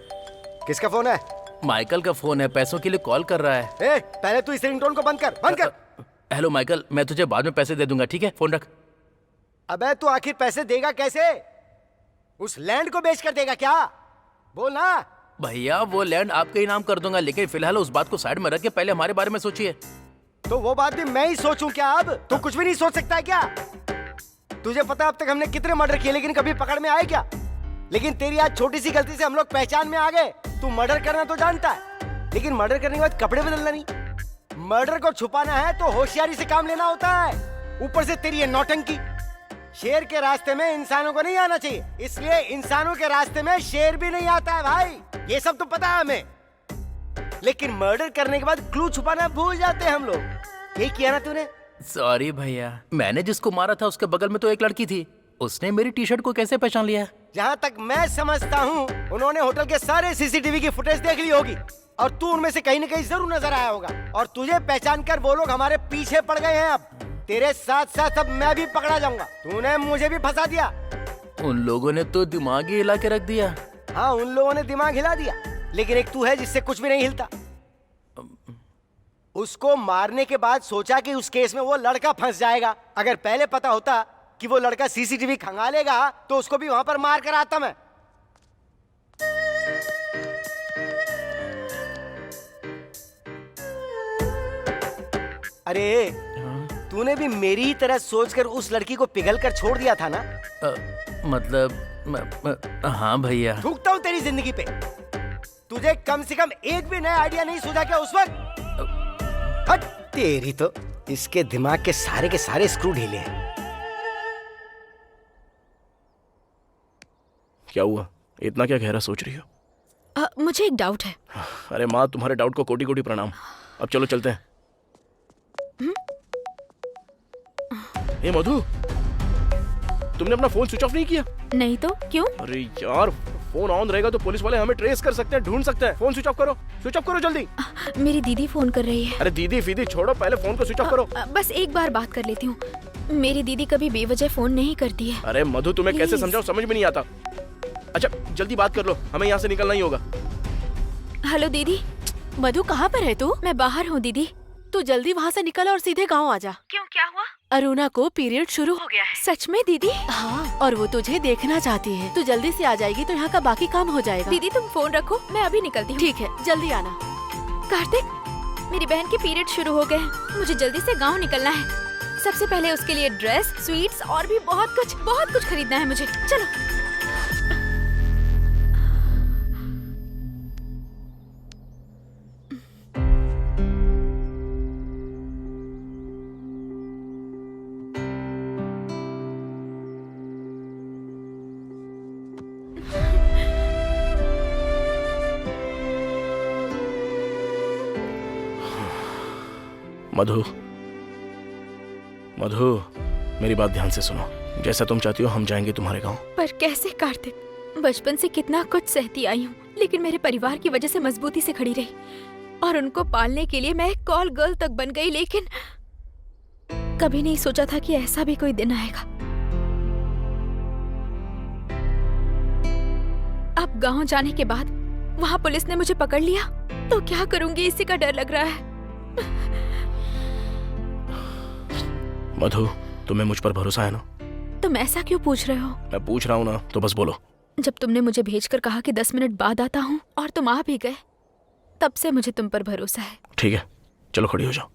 किसका फोन है? माइकल का फोन है, पैसों के लिए कॉल कर रहा है। ए, पहले तू इस रिंगटोन को बंद कर, बंद कर। हेलो माइकल, मैं तुझे बाद में पैसे दे दूंगा, ठीक है? फोन रख। अबे तू आखिर पैसे देगा कैसे? उस लैंड को बेच कर देगा क्या? बोल ना। भैया वो लैंड आपके ही नाम कर दूंगा, लेकिन फिलहाल उस बात को साइड में रख के पहले हमारे बारे में सोचिए। तो वो बात भी मैं ही सोचूं क्या? अब तू कुछ भी नहीं सोच सकता है क्या? तुझे पता अब तक हमने कितने मर्डर किए लेकिन कभी पकड़ में आए क्या? लेकिन तेरी आज छोटी सी गलती से हम लोग पहचान में आ गए। तू मर्डर करना तो जानता है, लेकिन मर्डर करने के बाद कपड़े बदलना नहीं। मर्डर को छुपाना है तो होशियारी से काम लेना होता है। ऊपर से तेरी ये नौटंकी। शेर के रास्ते में इंसानों को नहीं आना चाहिए, इसलिए इंसानों के रास्ते में शेर भी नहीं आता है भाई। ये सब तो पता है हमें, लेकिन मर्डर करने के बाद क्लू छुपाना भूल जाते हैं हम लोग। यही किया ना तूने? सॉरी भैया, मैंने जिसको मारा था उसके बगल में तो एक लड़की थी, उसने मेरी टी शर्ट को कैसे पहचान लिया? जहाँ तक मैं समझता हूँ उन्होंने होटल के सारे सीसीटीवी की फुटेज देख ली होगी और तू उनमें से कहीं न कहीं जरूर नजर आया होगा और तुझे पहचान कर वो लोग हमारे पीछे पड़ गए हैं। अब तेरे साथ साथ अब मैं भी पकड़ा जाऊंगा। तूने मुझे भी फंसा दिया। उन लोगों ने तो दिमाग ही हिला के रख दिया। हाँ, उन लोगों ने दिमाग हिला दिया, लेकिन एक तू है जिससे कुछ भी नहीं हिलता। उसको मारने के बाद सोचा कि उस केस में वो लड़का फंस जाएगा। अगर पहले पता होता कि वो लड़का सीसीटीवी खंगालेगा तो उसको भी वहां पर मार कर आता मैं। अरे तूने भी मेरी ही तरह सोचकर उस लड़की को पिघल कर छोड़ दिया था ना? हाँ भैया। थूकता हूँ तेरी जिंदगी पे। तुझे कम से कम एक भी नया आइडिया नहीं सूझा क्या उस वक्त? हट तेरी तो, इसके दिमाग के सारे स्क्रू ढीले हैं। क्या हुआ? इतना क्या गहरा सोच रही हो? मुझे एक डाउट है। अरे माँ, तुम्हारे डाउट को कोटि कोटि प्रणाम। अब चलो चलते हैं। ए मधु, तुमने अपना फोन स्विच ऑफ नहीं किया? नहीं तो क्यों? अरे यार, फोन ऑन रहेगा तो पुलिस वाले हमें ट्रेस कर सकते हैं, ढूंढ सकते हैं। फोन स्विच ऑफ करो, स्विच ऑफ करो जल्दी। मेरी दीदी फोन कर रही है। अरे दीदी फीदी छोड़ो, पहले फोन को स्विच ऑफ करो। बस एक बार बात कर लेती हूँ। मेरी दीदी कभी बेवजह फोन नहीं करती है। अरे मधु, तुम्हें कैसे Please. समझाऊं, समझ में नहीं आता। अच्छा जल्दी बात कर लो, हमें यहाँ से निकलना ही होगा। हेलो दीदी। मधु कहाँ पर है तू? मैं बाहर हूँ दीदी। तू जल्दी वहाँ से निकल और सीधे गाँव आ जा। क्यों, क्या हुआ? अरुणा को पीरियड शुरू हो गया है। सच में दीदी? हाँ, और वो तुझे देखना चाहती है। तू जल्दी से आ जाएगी तो यहाँ का बाकी काम हो जाएगा। दीदी तुम फोन रखो, मैं अभी निकलती हूँ। ठीक है, जल्दी आना। कार्तिक, मेरी बहन के पीरियड शुरू हो गए हैं, मुझे जल्दी से गांव निकलना है। सबसे पहले उसके लिए ड्रेस, स्वीट्स और भी बहुत कुछ खरीदना है मुझे। चलो। मधु, मधु, मेरी बात ध्यान से सुनो। जैसा तुम चाहती हो हम जाएंगे तुम्हारे गांव। पर कैसे कार्तिक? बचपन से कितना कुछ सहती आई हूँ, लेकिन मेरे परिवार की वजह से मजबूती से खड़ी रही और उनको पालने के लिए मैं एक कॉल गर्ल तक बन गई। लेकिन कभी नहीं सोचा था कि ऐसा भी कोई दिन आएगा। अब गांव जाने के बाद वहाँ पुलिस ने मुझे पकड़ लिया तो क्या करूंगी, इसी का डर लग रहा है। मधु, तुम्हें मुझ पर भरोसा है ना? तुम ऐसा क्यों पूछ रहे हो? मैं पूछ रहा हूँ ना, तो बस बोलो। जब तुमने मुझे भेजकर कहा कि 10 मिनट बाद आता हूँ और तुम आ भी गए, तब से मुझे तुम पर भरोसा है। ठीक है, चलो खड़ी हो जाओ।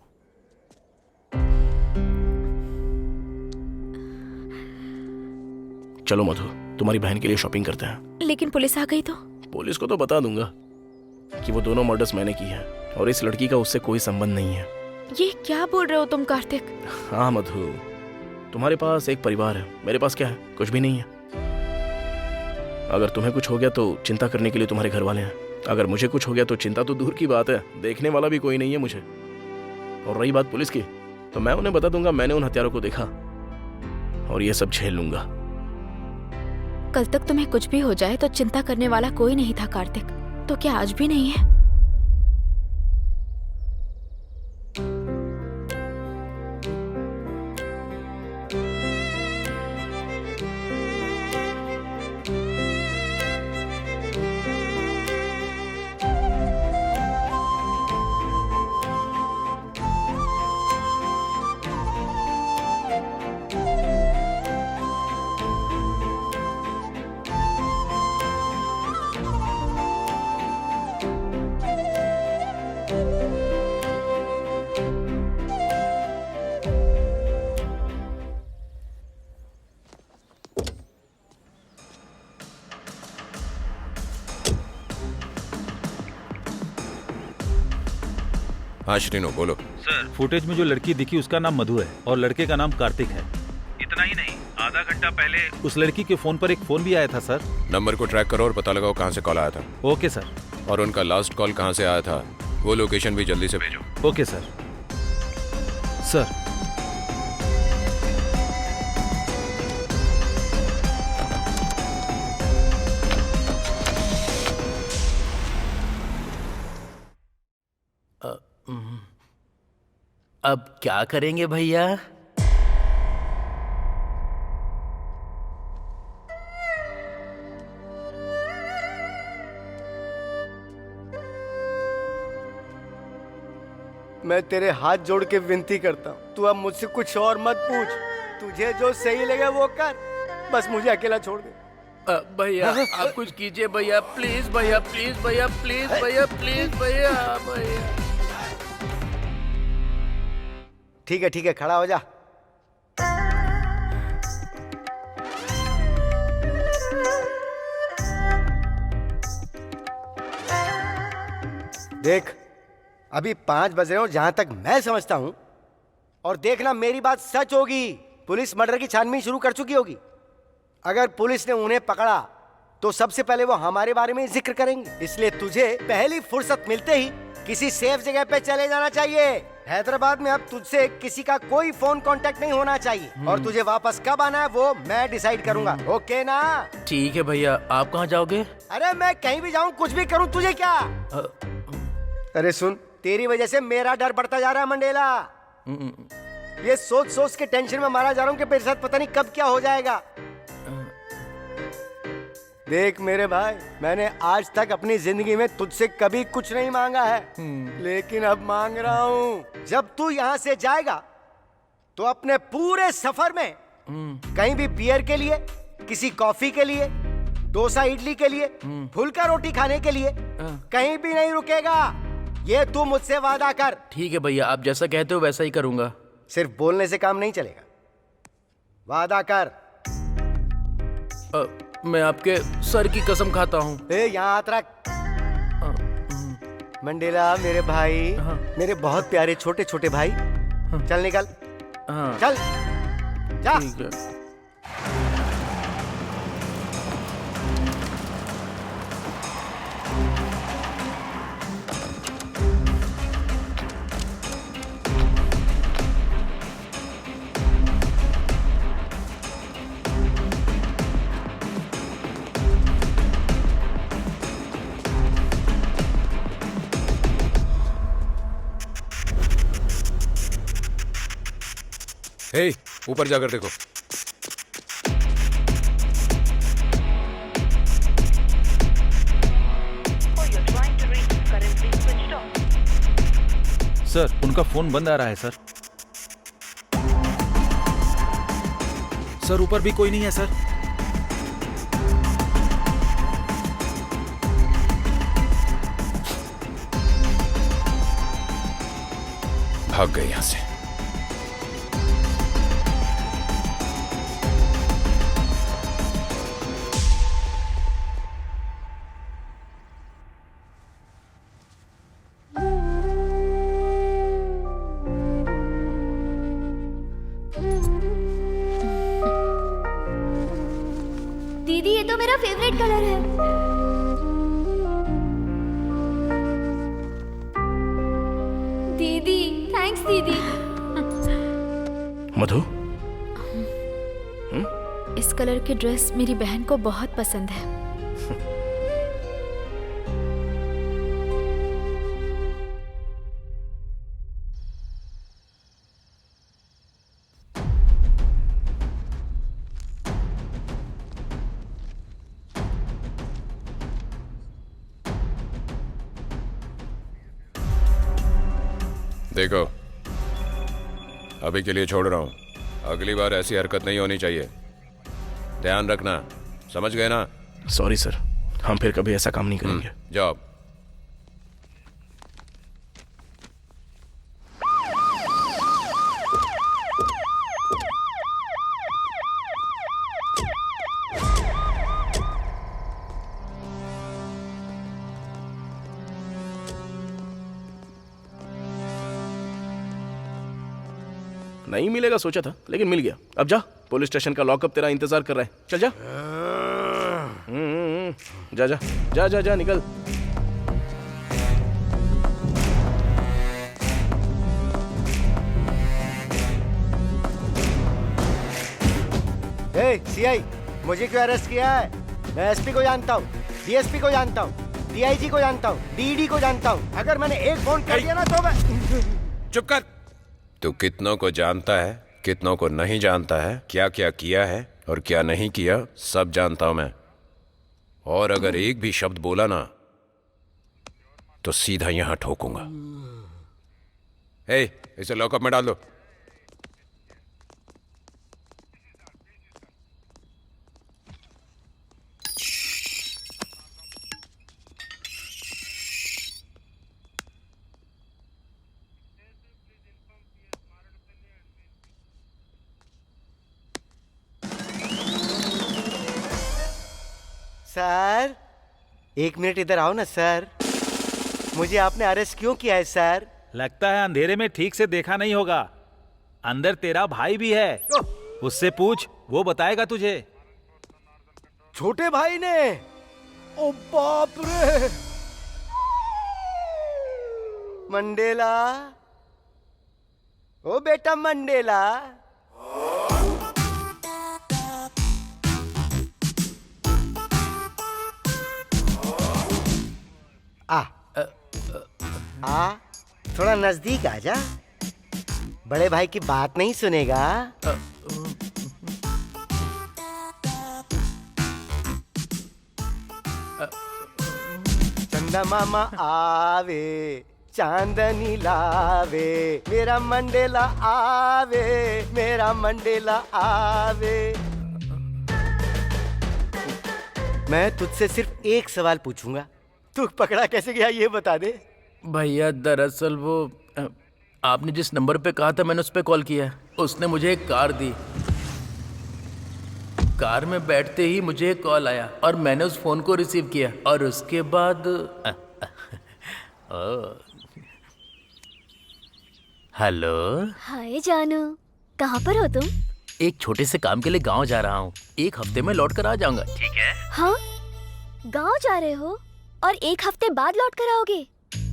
चलो मधु, तुम्हारी बहन के लिए शॉपिंग करते हैं। लेकिन पुलिस आ गई तो? पुलिस को तो बता दूंगा कि वो दोनों मर्डर्स मैंने की है और इस लड़की का उससे कोई संबंध नहीं है। ये क्या बोल रहे हो तुम कार्तिक? हाँ मधु, तुम्हारे पास एक परिवार है, मेरे पास क्या है? कुछ भी नहीं है। अगर तुम्हें कुछ हो गया तो चिंता करने के लिए तुम्हारे घर वाले हैं, अगर मुझे कुछ हो गया तो चिंता तो दूर की बात है, देखने वाला भी कोई नहीं है मुझे। और रही बात पुलिस की, तो मैं उन्हें बता दूंगा मैंने उन हत्यारों को देखा और ये सब झेल लूंगा। कल तक तुम्हें कुछ भी हो जाए तो चिंता करने वाला कोई नहीं था कार्तिक, तो क्या आज भी नहीं है? हाँ श्रीनो बोलो। सर, फुटेज में जो लड़की दिखी उसका नाम मधु है और लड़के का नाम कार्तिक है। इतना ही नहीं, आधा घंटा पहले उस लड़की के फोन पर एक फोन भी आया था सर। नंबर को ट्रैक करो और पता लगाओ कहाँ से कॉल आया था। Okay sir. और उनका लास्ट कॉल कहाँ से आया था वो लोकेशन भी जल्दी से भेजो। Okay sir. सर, अब क्या करेंगे भैया? मैं तेरे हाथ जोड़ के विनती करता हूँ, तू अब मुझसे कुछ और मत पूछ। तुझे जो सही लगे वो कर, बस मुझे अकेला छोड़ दे। भैया आप कुछ कीजिए भैया, प्लीज भैया, प्लीज भैया, प्लीज भैया, प्लीज भैया, भैया। ठीक है, खड़ा हो जा। देख, अभी 5 बज रहे हो जहां तक मैं समझता हूं, और देखना मेरी बात सच होगी। पुलिस मर्डर की छानबीन शुरू कर चुकी होगी। अगर पुलिस ने उन्हें पकड़ा तो सबसे पहले वो हमारे बारे में जिक्र करेंगे। इसलिए तुझे पहली फुर्सत मिलते ही किसी सेफ जगह पे चले जाना चाहिए। हैदराबाद में अब तुझसे किसी का कोई फोन कांटेक्ट नहीं होना चाहिए। और तुझे वापस कब आना है वो मैं डिसाइड करूंगा। ओके ना? ठीक है भैया। आप कहाँ जाओगे? अरे मैं कहीं भी जाऊं, कुछ भी करूं, तुझे क्या? अरे सुन, तेरी वजह से मेरा डर बढ़ता जा रहा है मंडेला। ये सोच सोच के टेंशन में मारा जा रहा हूं कि मेरे साथ पता नहीं कब क्या हो जाएगा। देख मेरे भाई, मैंने आज तक अपनी जिंदगी में तुझसे कभी कुछ नहीं मांगा है, लेकिन अब मांग रहा हूं। जब तू यहाँ से जाएगा तो अपने पूरे सफर में कहीं भी बियर के लिए, किसी कॉफी के लिए, डोसा इडली के लिए, फुल्का रोटी खाने के लिए कहीं भी नहीं रुकेगा। ये तू मुझसे वादा कर। ठीक है भैया, आप जैसा कहते हो वैसा ही करूंगा। सिर्फ बोलने से काम नहीं चलेगा, वादा कर। मैं आपके सर की कसम खाता हूँ। यहाँ हाथ रख। मंडेला मेरे भाई, मेरे बहुत प्यारे छोटे छोटे भाई, चल निकल। चल जा। ठीक है। हे, ऊपर जाकर देखो। सर, उनका फोन बंद आ रहा है सर। सर, ऊपर भी कोई नहीं है सर। भाग गए यहां से। दीदी, ये तो मेरा फेवरेट कलर है। दीदी, थैंक्स दीदी। मधु, इस कलर की ड्रेस मेरी बहन को बहुत पसंद है। देखो, अभी के लिए छोड़ रहा हूं, अगली बार ऐसी हरकत नहीं होनी चाहिए। ध्यान रखना, समझ गए ना? सॉरी सर, हम फिर कभी ऐसा काम नहीं करेंगे। जाओ। नहीं मिलेगा सोचा था, लेकिन मिल गया। अब जा, पुलिस स्टेशन का लॉकअप तेरा इंतजार कर रहा है। चल जा। जा जा जा जा जा, निकल। सीआई, मुझे क्यों अरेस्ट किया है? मैं एसपी को जानता हूँ, डीएसपी को जानता हूँ, डीआईजी को जानता हूँ, डीडी को जानता हूँ। अगर मैंने एक फोन कर दिया ना तो मैं... चुप कर। तू कितनों को जानता है, कितनों को नहीं जानता है, क्या क्या किया है और क्या नहीं किया, सब जानता हूं मैं। और अगर एक भी शब्द बोला ना तो सीधा यहां ठोकूंगा। इसे लॉकअप में डाल दो। सर, 1 मिनट इधर आओ ना सर। मुझे आपने अरेस्ट क्यों किया है सर? लगता है अंधेरे में ठीक से देखा नहीं होगा। अंदर तेरा भाई भी है, उससे पूछ, वो बताएगा तुझे। छोटे भाई ने? ओ बाप रे! मंडेला, ओ बेटा मंडेला। थोड़ा नजदीक आ जा। बड़े भाई की बात नहीं सुनेगा। चंदा मामा आवे, चांदनी लावे, मेरा मंडेला आवे, मेरा मंडेला आवे। मैं तुझसे सिर्फ एक सवाल पूछूंगा, तू पकड़ा कैसे गया ये बता दे। भैया दरअसल वो आपने जिस नंबर पे कहा था मैंने उस पे कॉल किया। उसने मुझे एक कार दी। कार में बैठते ही मुझे एक कॉल आया और मैंने उस फोन को रिसीव किया और उसके बाद हेलो। हाय जानू, कहाँ पर हो तुम? एक छोटे से काम के लिए गांव जा रहा हूँ। 1 हफ्ते में लौट कर आ जाऊंगा। ठीक है? हाँ, गांव जा रहे हो और 1 हफ्ते बाद लौट कर आओगे?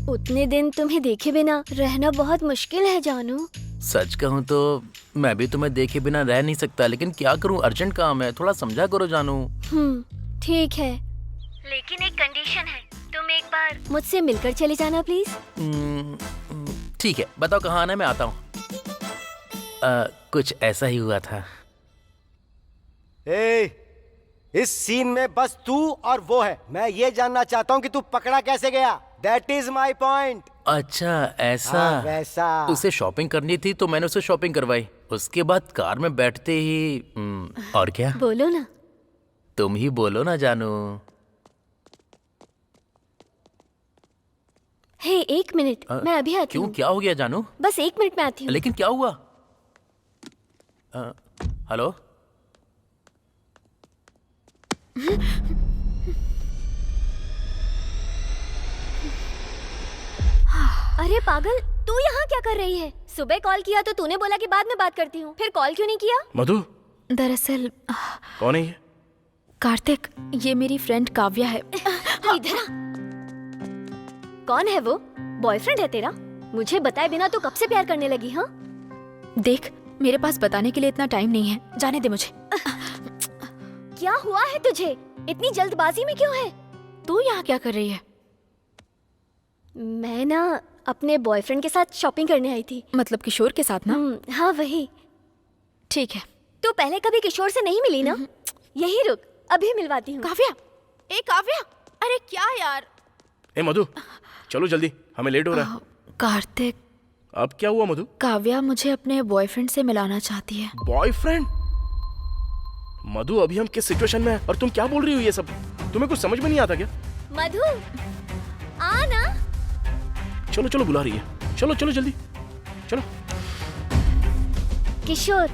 उतने दिन तुम्हें देखे बिना रहना बहुत मुश्किल है जानू। सच कहूँ तो मैं भी तुम्हें देखे बिना रह नहीं सकता, लेकिन क्या करूँ, अर्जेंट काम है। थोड़ा समझा करो जानू। ठीक है, लेकिन एक कंडीशन है, तुम एक बार मुझसे मिलकर चले जाना प्लीज। ठीक है, बताओ कहाँ आना है, मैं आता हूँ। कुछ ऐसा ही हुआ था। इस सीन में बस तू और वो है। मैं ये जानना चाहता हूँ कि तू पकड़ा कैसे गया। That is my point. अच्छा ऐसा। वैसा। उसे शॉपिंग करनी थी तो मैंने उसे शॉपिंग करवाई। उसके बाद कार में बैठते ही और क्या? बोलो ना। तुम ही बोलो ना जानू। हे 1 मिनट, मैं अभी आती हूँ। क्यों, क्या हो गया जानू? बस 1 मिनट में आती हूँ। लेकिन क्या हुआ? हेलो। अरे पागल, तू यहाँ क्या कर रही है? सुबह कॉल किया तो तूने बोला कि बाद में बात करती हूँ, फिर कॉल क्यों नहीं किया? मधु, दरअसल कौन है ये? कार्तिक, ये मेरी फ्रेंड काव्या है। तू इधर आ। कौन है वो? बॉयफ्रेंड है तेरा? मुझे बताए बिना तो कब से प्यार करने लगी? हाँ देख, मेरे पास बताने के लिए इतना टाइम नहीं है, जाने दे मुझे। क्या हुआ है तुझे? इतनी जल्दबाजी में क्यों है? तू यहाँ क्या कर रही है? मैं ना अपने बॉयफ्रेंड के साथ शॉपिंग करने आई थी। मतलब किशोर के साथ ना? हाँ वही। ठीक है। तू पहले कभी किशोर से नहीं मिली ना? यही रुक, अभी मिलवाती हूँ। काव्या, ए काव्या, अरे क्या यार। ए मधु, चलो जल्दी, हमें लेट हो रहा है। कार्तिक, अब क्या हुआ मधु? काव्या मुझे अपने बॉयफ्रेंड से मिलाना चाहती है। बॉयफ्रेंड? मधु, अभी हम किस सिचुएशन में हैं और तुम क्या बोल रही हो ये सब? तुम्हें कुछ समझ में नहीं आता क्या? मधु, आ ना। चलो चलो, बुला रही है। चलो चलो जल्दी, चलो। किशोर,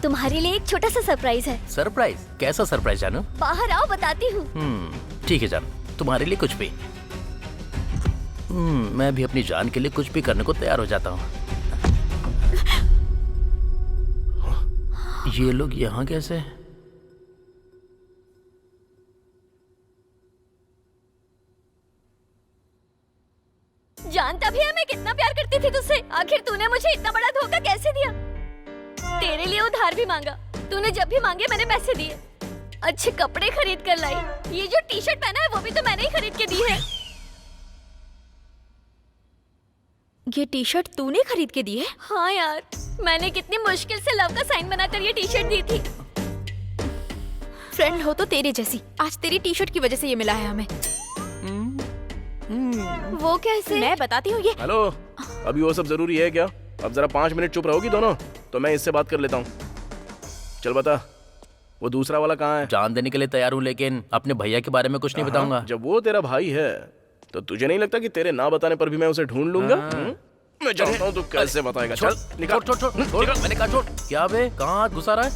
तुम्हारे लिए एक छोटा सा सरप्राइज है। सरप्राइज? कैसा सरप्राइज जानू? बाहर आओ, बताती हूँ। ठीक है जानू, तुम्हारे लिए कुछ भी। मैं भी अपनी जान के लिए कुछ भी करने को तैयार हो जाता हूँ। ये लोग यहाँ कैसे? जानता भी है मैं कितना प्यार करती थी तुझसे। आखिर तूने मुझे इतना बड़ा धोखा कैसे दिया? तेरे लिए उधार भी मांगा, तूने जब भी मांगे मैंने पैसे दिए। अच्छे कपड़े खरीद कर लाई, ये जो टी शर्ट पहना है वो भी तो मैंने ही खरीद के दी है। ये टी शर्ट तूने खरीद के दी है? हाँ यार, मैंने कितनी मुश्किल से लव का साइन बनाकर ये टी शर्ट दी थी। फ्रेंड हो तो तेरे जैसी, आज तेरी टी शर्ट की वजह से ये मिला है हमें। वो कैसे? मैं बताती हूँ ये। हेलो, अभी वो सब जरूरी है क्या? अब जरा 5 मिनट चुप रहोगी दोनों, तो मैं इससे बात कर लेता हूँ। चल बता, वो दूसरा वाला कहाँ है? जान देने के लिए तैयार हूँ, लेकिन अपने भैया के बारे में कुछ नहीं बताऊंगा। जब वो तेरा भाई है तो तुझे नहीं लगता कि तेरे ना बताने पर भी मैं उसे ढूंढ लूंगा? मैं जानता हूँ तू कैसे बताएगा। चल निकाल। छोड़ मैंने कहा छोड़। क्या बे, कहाँ हाथ घुसा रहा है?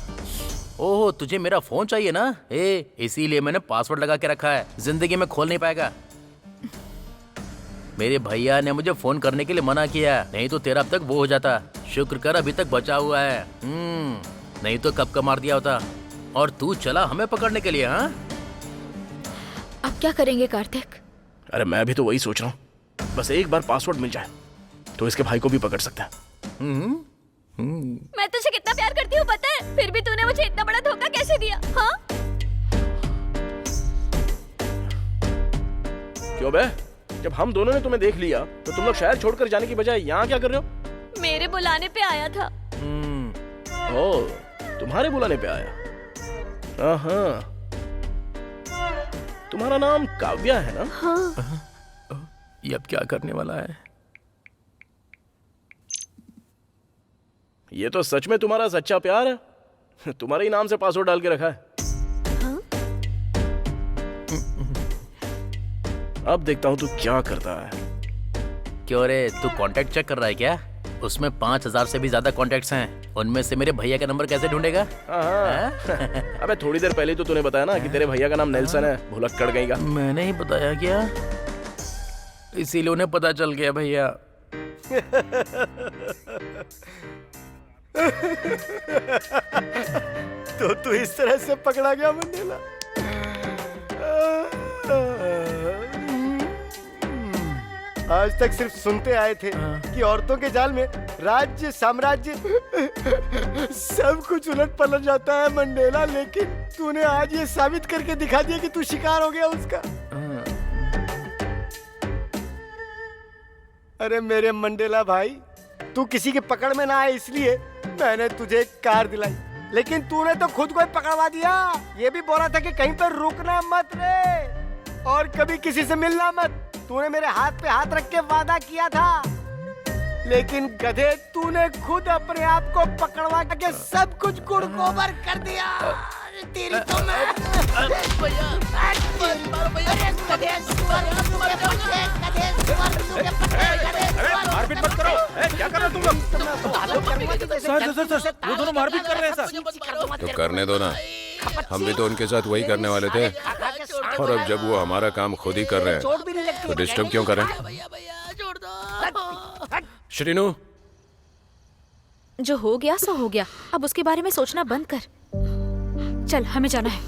ओह, तुझे मेरा फोन चाहिए ना? इसीलिए मैंने पासवर्ड लगा के रखा है, जिंदगी में खोल नहीं पाएगा। मेरे भैया ने मुझे फोन करने के लिए मना किया, नहीं तो तेरा अब तक वो हो जाता। शुक्र कर अभी तक बचा हुआ है, नहीं तो कब का मार दिया होता। और तू चला हमें पकड़ने के लिए। हाँ, अब क्या करेंगे कार्तिक? अरे मैं भी तो वही सोच रहा हूँ, बस एक बार पासवर्ड मिल जाए तो इसके भाई को भी पकड़ सकता है। मैं तुझे कितना प्यार करती हूँ पता है, फिर भी तूने मुझे इतना बड़ा धोखा कैसे दिया? हाँ? क्यों बे? जब हम दोनों ने तुम्हें देख लिया तो तुम लोग शहर छोड़कर जाने की बजाय यहाँ क्या कर रहे हो? मेरे बुलाने पे आया था। ओह, तुम्हारे बुलाने पे आया? हाँ, तुम्हारा नाम काव्या है ना? हाँ। ये अब क्या करने वाला है? ये तो सच में तुम्हारा सच्चा प्यार है। तुम्हारे ही नाम से पासवर्ड डाल के रखा है। हाँ? अब देखता हूँ तू क्या करता है। क्यों रे, तू कांटेक्ट चेक कर रहा है क्या? उसमें 5000 से भी ज्यादा कॉन्टेक्ट्स हैं, उनमें से मेरे भैया का नंबर कैसे ढूंढेगा? अबे थोड़ी देर पहले तो तूने बताया ना कि तेरे भैया का नाम नेल्सन है, भुलक्कड़ गई का। मैंने ही बताया क्या? इसीलिए उन्हें पता चल गया भैया। तो तू इस तरह से पकड़ा गया मंडेला? आज तक सिर्फ सुनते आए थे कि औरतों के जाल में राज्य साम्राज्य सब कुछ उलट पलट जाता है मंडेला, लेकिन तूने आज ये साबित करके दिखा दिया कि तू शिकार हो गया उसका। अरे मेरे मंडेला भाई, तू किसी के पकड़ में ना आए इसलिए मैंने तुझे एक कार दिलाई, लेकिन तूने तो खुद को ही पकड़वा दिया। ये भी बोला था कि कहीं पर रुकना मत रे और कभी किसी से मिलना मत। तूने मेरे हाथ पे हाथ रख के वादा किया था, लेकिन गधे तूने खुद अपने आप को पकड़वा के सब कुछ गुड़गोबर कर दिया। तेरी तो मैं मारपीट मत करो। क्या कर रहे हो तुम लोग? सर, वो दोनों मारपीट कर रहे हैं सर। तो करने दो ना, हम भी तो उनके साथ वही करने वाले थे। और अब जब वो हमारा काम खुद ही कर रहे हैं तो डिस्टर्ब क्यों करें? श्रीनु, जो हो गया सो हो गया, अब उसके बारे में सोचना बंद कर। चल, हमें जाना है।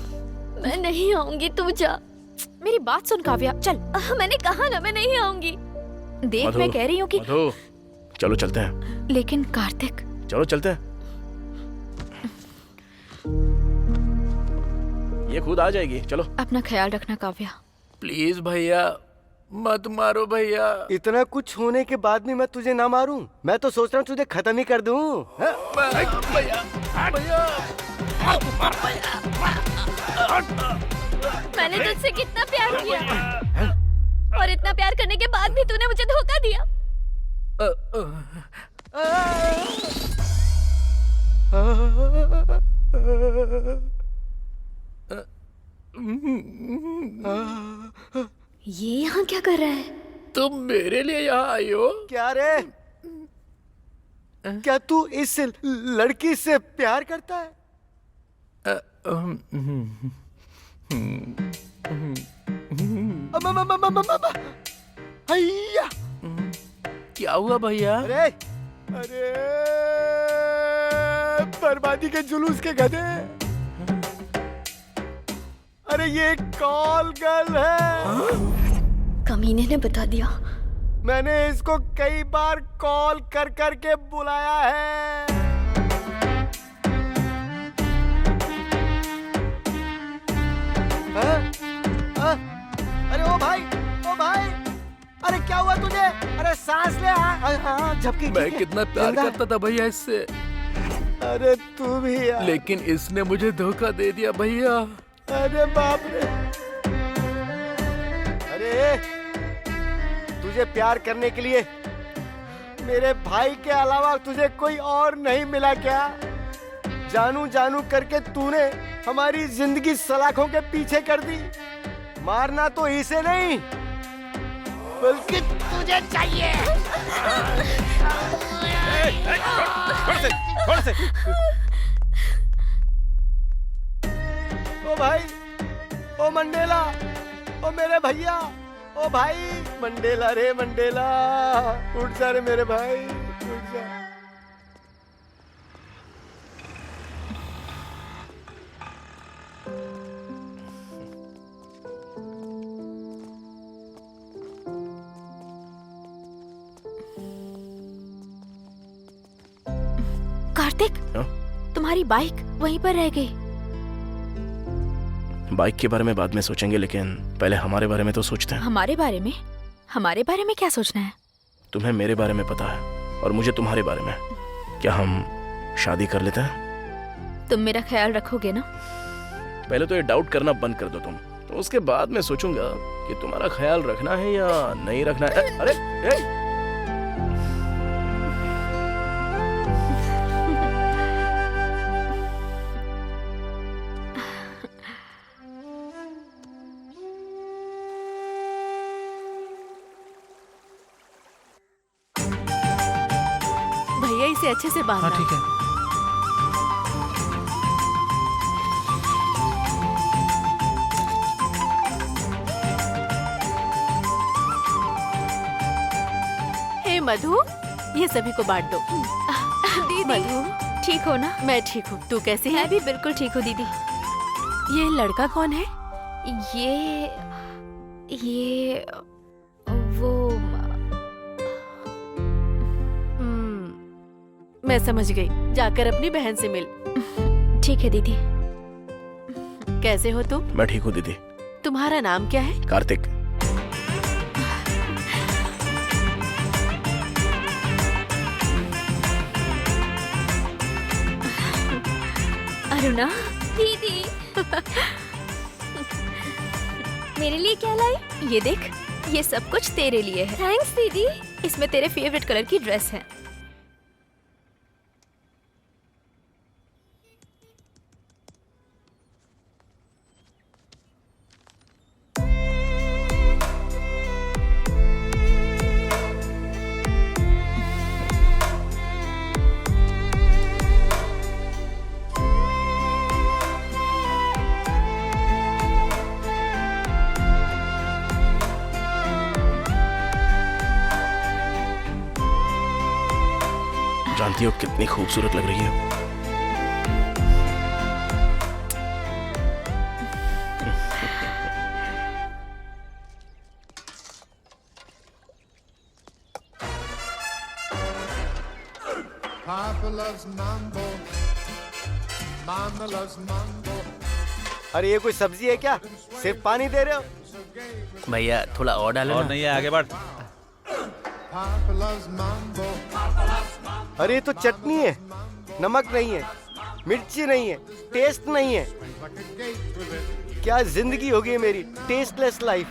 मैं नहीं आऊंगी, तू जा। मेरी बात सुन काव्या, चल। मैंने कहा ना मैं नहीं आऊंगी। देख, मैं कह रही हूँ कि चलो चलते हैं। लेकिन कार्तिक, चलो चलते हैं, ये खुद आ जाएगी। चलो। अपना ख्याल रखना काव्या। प्लीज भैया, मत मारो भैया। इतना कुछ होने के बाद भी मैं तुझे ना मारूं? मैं तो सोच रहा हूँ तुझे खत्म ही कर दूं। मैंने तुझसे कितना प्यार किया और इतना प्यार करने के बाद भी तूने मुझे धोखा दिया। ये यहाँ क्या कर रहा है? तुम मेरे लिए यहाँ आई हो? क्या रे? क्या तू इस लड़की से प्यार करता है? हैया! क्या हुआ भैया? अरे बर्बादी के जुलूस के गधे। अरे ये कॉल गर्ल है। कमीने ने बता दिया। मैंने इसको कई बार कॉल कर कर के बुलाया है। हाँ? हाँ? अरे ओ भाई, ओ भाई, अरे क्या हुआ तुझे? अरे सांस ले। हाँ, झपकी। मैं कितना प्यार करता था भैया इससे, अरे तू भी यार। लेकिन इसने मुझे धोखा दे दिया भैया। अरे बाप रे। अरे तुझे प्यार करने के लिए मेरे भाई के अलावा तुझे कोई और नहीं मिला क्या? जानू जानू करके तूने हमारी जिंदगी सलाखों के पीछे कर दी। मारना तो इसे नहीं बल्कि तुझे चाहिए। छोड़ से। ओ भाई, ओ मंडेला, ओ मेरे भैया, ओ भाई मंडेला रे मंडेला, उठ जा रे मेरे भाई, उठ जा। कार्तिक, हाँ? तुम्हारी बाइक वहीं पर रह गई। बाइक के बारे में बाद में सोचेंगे, लेकिन पहले हमारे बारे में तो सोचते हैं। हमारे बारे में? हमारे बारे में क्या सोचना है? तुम्हें मेरे बारे में पता है और मुझे तुम्हारे बारे में। क्या हम शादी कर लेते हैं? तुम मेरा ख्याल रखोगे ना? पहले तो ये डाउट करना बंद कर दो तुम, तो उसके बाद मैं सोचूंगा कि तुम्हारा ख्याल रखना है या नहीं रखना है। अरे ए! भैया इसे अच्छे से बांधना। हाँ ठीक है। हे मधु, ये सभी को बांट दो। दीदी, मधु, ठीक हो ना? मैं ठीक हूँ, तू कैसी है? मैं भी बिल्कुल ठीक हूँ दीदी। ये लड़का कौन है? ये वो मैं समझ गई। जाकर अपनी बहन से मिल। ठीक है दीदी। कैसे हो तुम? मैं ठीक हूँ दीदी। तुम्हारा नाम क्या है? कार्तिक। अरुणा दीदी मेरे लिए क्या लाई? ये देख, ये सब कुछ तेरे लिए है। थैंक्स दीदी। इसमें तेरे फेवरेट कलर की ड्रेस है। जानती हो कितनी खूबसूरत लग रही है? Papa loves mambo. Mama loves mambo. अरे ये कोई सब्जी है क्या? सिर्फ पानी दे रहे हो? भैया थोड़ा और डालो और ना। नहीं है, आगे बढ़। Papa loves mambo. अरे ये तो चटनी है, नमक नहीं है, मिर्ची नहीं है, टेस्ट नहीं है। Like a gate with it. क्या जिंदगी होगी मेरी, टेस्टलेस लाइफ।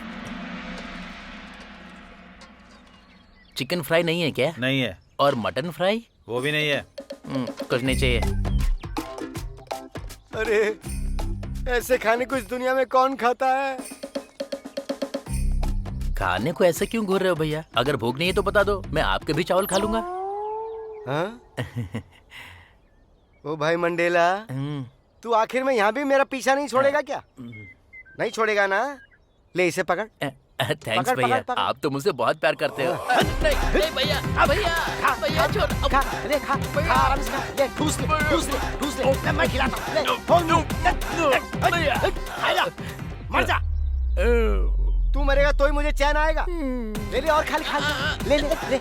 चिकन फ्राई नहीं है क्या? नहीं है। और मटन फ्राई? वो भी नहीं है। कुछ नहीं चाहिए। अरे ऐसे खाने को इस दुनिया में कौन खाता है? खाने को ऐसे क्यों घूर रहे हो भैया? अगर भूख नहीं है तो बता दो, मैं आपके भी चावल खा लूंगा। हाँ? ओ भाई मंडेला, तू आखिर में यहाँ भी मेरा पीछा नहीं छोड़ेगा क्या? नहीं छोड़ेगा ना? ले इसे पकड़। थैंक्स पकड़, भैया, पकड़, पकड़। आप तो मुझसे बहुत प्यार करते हो। नहीं नहीं भैया, भैया भैया छोड़। खा ले खा खा आराम से खा ले ठूस ले ठूस ले ठूस ले ले, मैं खिलाता हूं ले बोल भैया आजा मर जा तू मरेगा तो ही मुझे चैन आएगा ले ले और खा ले ले ले